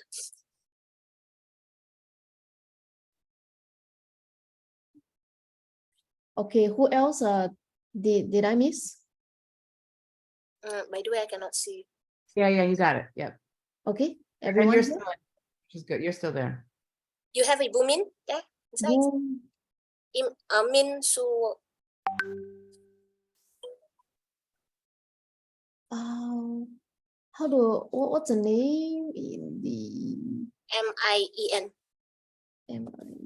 okay, who else did I miss? by the way, I cannot see. Yeah, you got it. Yep. Okay, And everyone. you're here? still, which is good. You're still there. You have Ibu Min? Yeah. Inside. Boom. Min Su. How do what's the name in the M-I-E-N.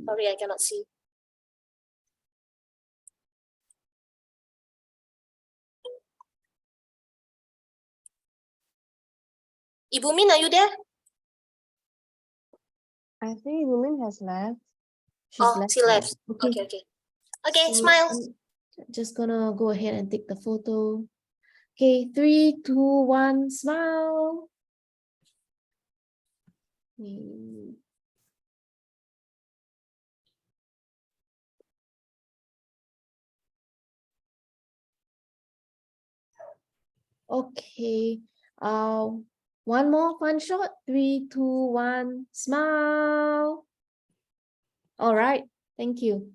Sorry, I cannot see. Ibu Min, are you there? I think woman has left. She left. Okay. Okay, So smile. I'm just gonna go ahead and take the photo. Okay, 3, 2, 1, smile. Okay. One more fun shot. 3, 2, 1, smile. All right. Thank you.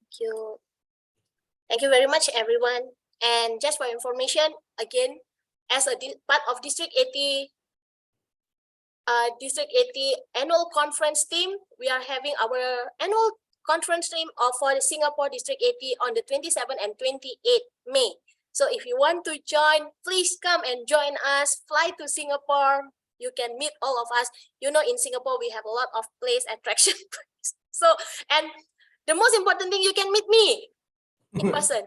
Thank you. Thank you very much, everyone. And just for information, again, as a part of District 80 annual conference team, we are having our annual conference team for the Singapore District 80 on the 27th and 28th May. So if you want to join, please come and join us. Fly to Singapore. You can meet all of us. You know, in Singapore, we have a lot of place attraction. So, and the most important thing, you can meet me in person.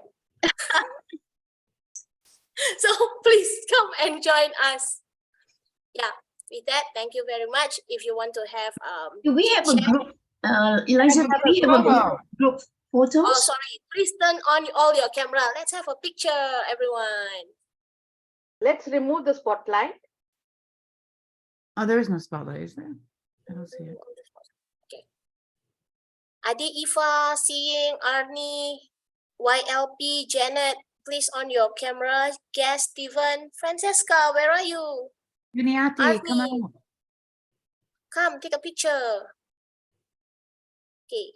So please come and join us. Yeah, with that, thank you very much. If you want to have Do we have a group, Eliza, do we have a group photos? Oh, sorry. Please turn on all your camera. Let's have a picture, everyone. Let's remove the spotlight. Oh, there is no spotlight, is there? I don't see it. Okay. Ade Eva, Seeing, Arnie, YLP, Janet, please on your camera. Guest, Steven, Francesca, where are you? Juniati, come Arnie, on. come take a picture. Okay.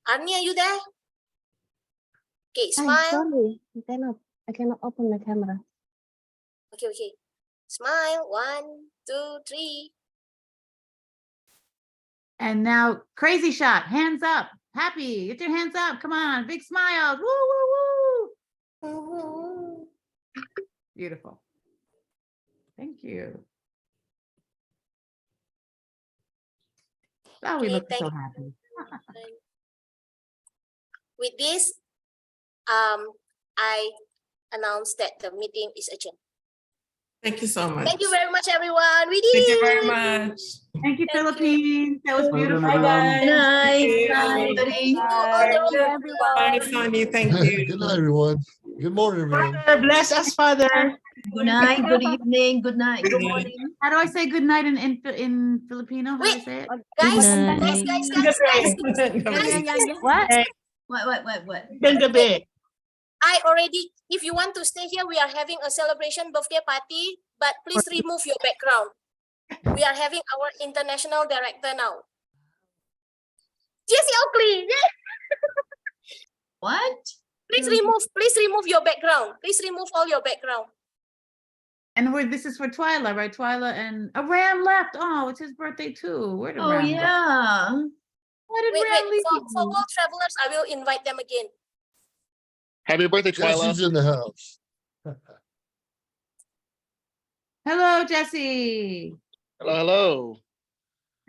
Arnie, are you there? Okay, smile. Sorry, I cannot open my camera. Okay, okay. Smile. 1, 2, 3. And now crazy shot, hands up, happy, get your hands up, come on, big smiles, woo, woo, woo. Beautiful. Thank you. Oh, we Okay, look thank so you. happy. With this, I announce that the meeting is adjourned. Thank you so much. Thank you very much, everyone. We did Thank you very it. much. Thank you, Thank you. Philippines. That was Well done, beautiful. everyone. Good night. Thank you. Everybody. All the Bye, Sonny. Thank you. Good night, everyone. Good morning, everyone. Father, bless us, Father. Good night, good evening, good night, good morning. How do I say good night in Filipino? How do I Wait, say it? guys, night. guys. What? What? I already, if you want to stay here, we are having a celebration birthday party, but please remove your background. We are having our international director now. Jesse Oakley, yeah. What? Please remove your background. Please remove all your background. And this is for Twyla, right? Twyla and Ram left. Oh, it's his birthday too. Where did Oh Ram go? yeah. Why did Wait, Ram leave? for world travelers, I will invite them again. Happy birthday, Twyla. Jesse's in the house. Hello, Jesse. Hello, hello.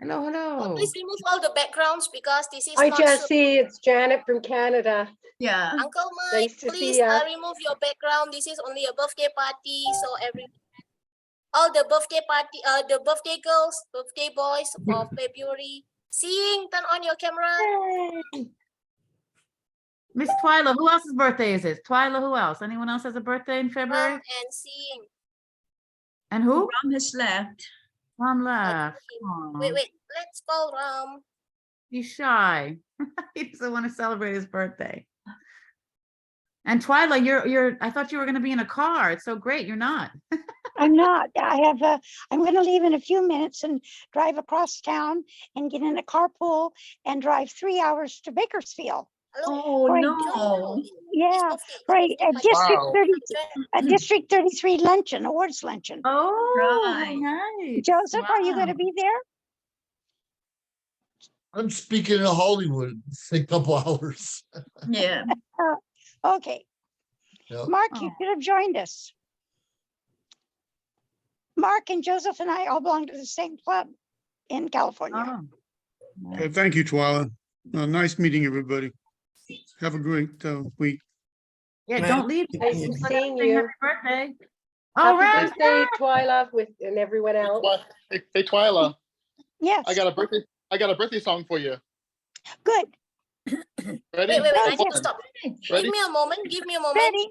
Hello, hello. Please remove all the backgrounds because this is Hi, not Jesse. It's Janet from Canada. Yeah. Uncle Mike, Nice to please see ya. remove your background. This is only a birthday party, so all the birthday party, the birthday girls, birthday boys of February. Seeing, turn on your camera. Miss Twyla, who else's birthday is it? Twyla, who else? Anyone else has a birthday in February? And Seeing. And who? Ram has left. Ram left. Wait, let's call Ram. He's shy. He doesn't want to celebrate his birthday. And Twyla, I thought you were going to be in a car. It's so great. You're not. I'm not. I'm going to leave in a few minutes and drive across town and get in a carpool and drive 3 hours to Bakersfield. Oh no. Yeah, right. A District Wow. 30, a District 33 luncheon, awards luncheon. Oh, Right. nice. Joseph, are you going to be there? I'm speaking in Hollywood in a couple hours. Yeah. Okay. Yep. Mark, you could have joined us. Mark and Joseph and I all belong to the same club in California. Thank you, Twyla. Nice meeting everybody. Have a great week. Yeah, don't leave. Nice You to forgot seeing to sing you. happy birthday. Oh, Happy Ram's birthday, Twyla, and everyone else. Hey, Twyla. Yes. I got a birthday song for you. Good. Ready? Wait, I need to stop. Ready? Give me a moment. Ready?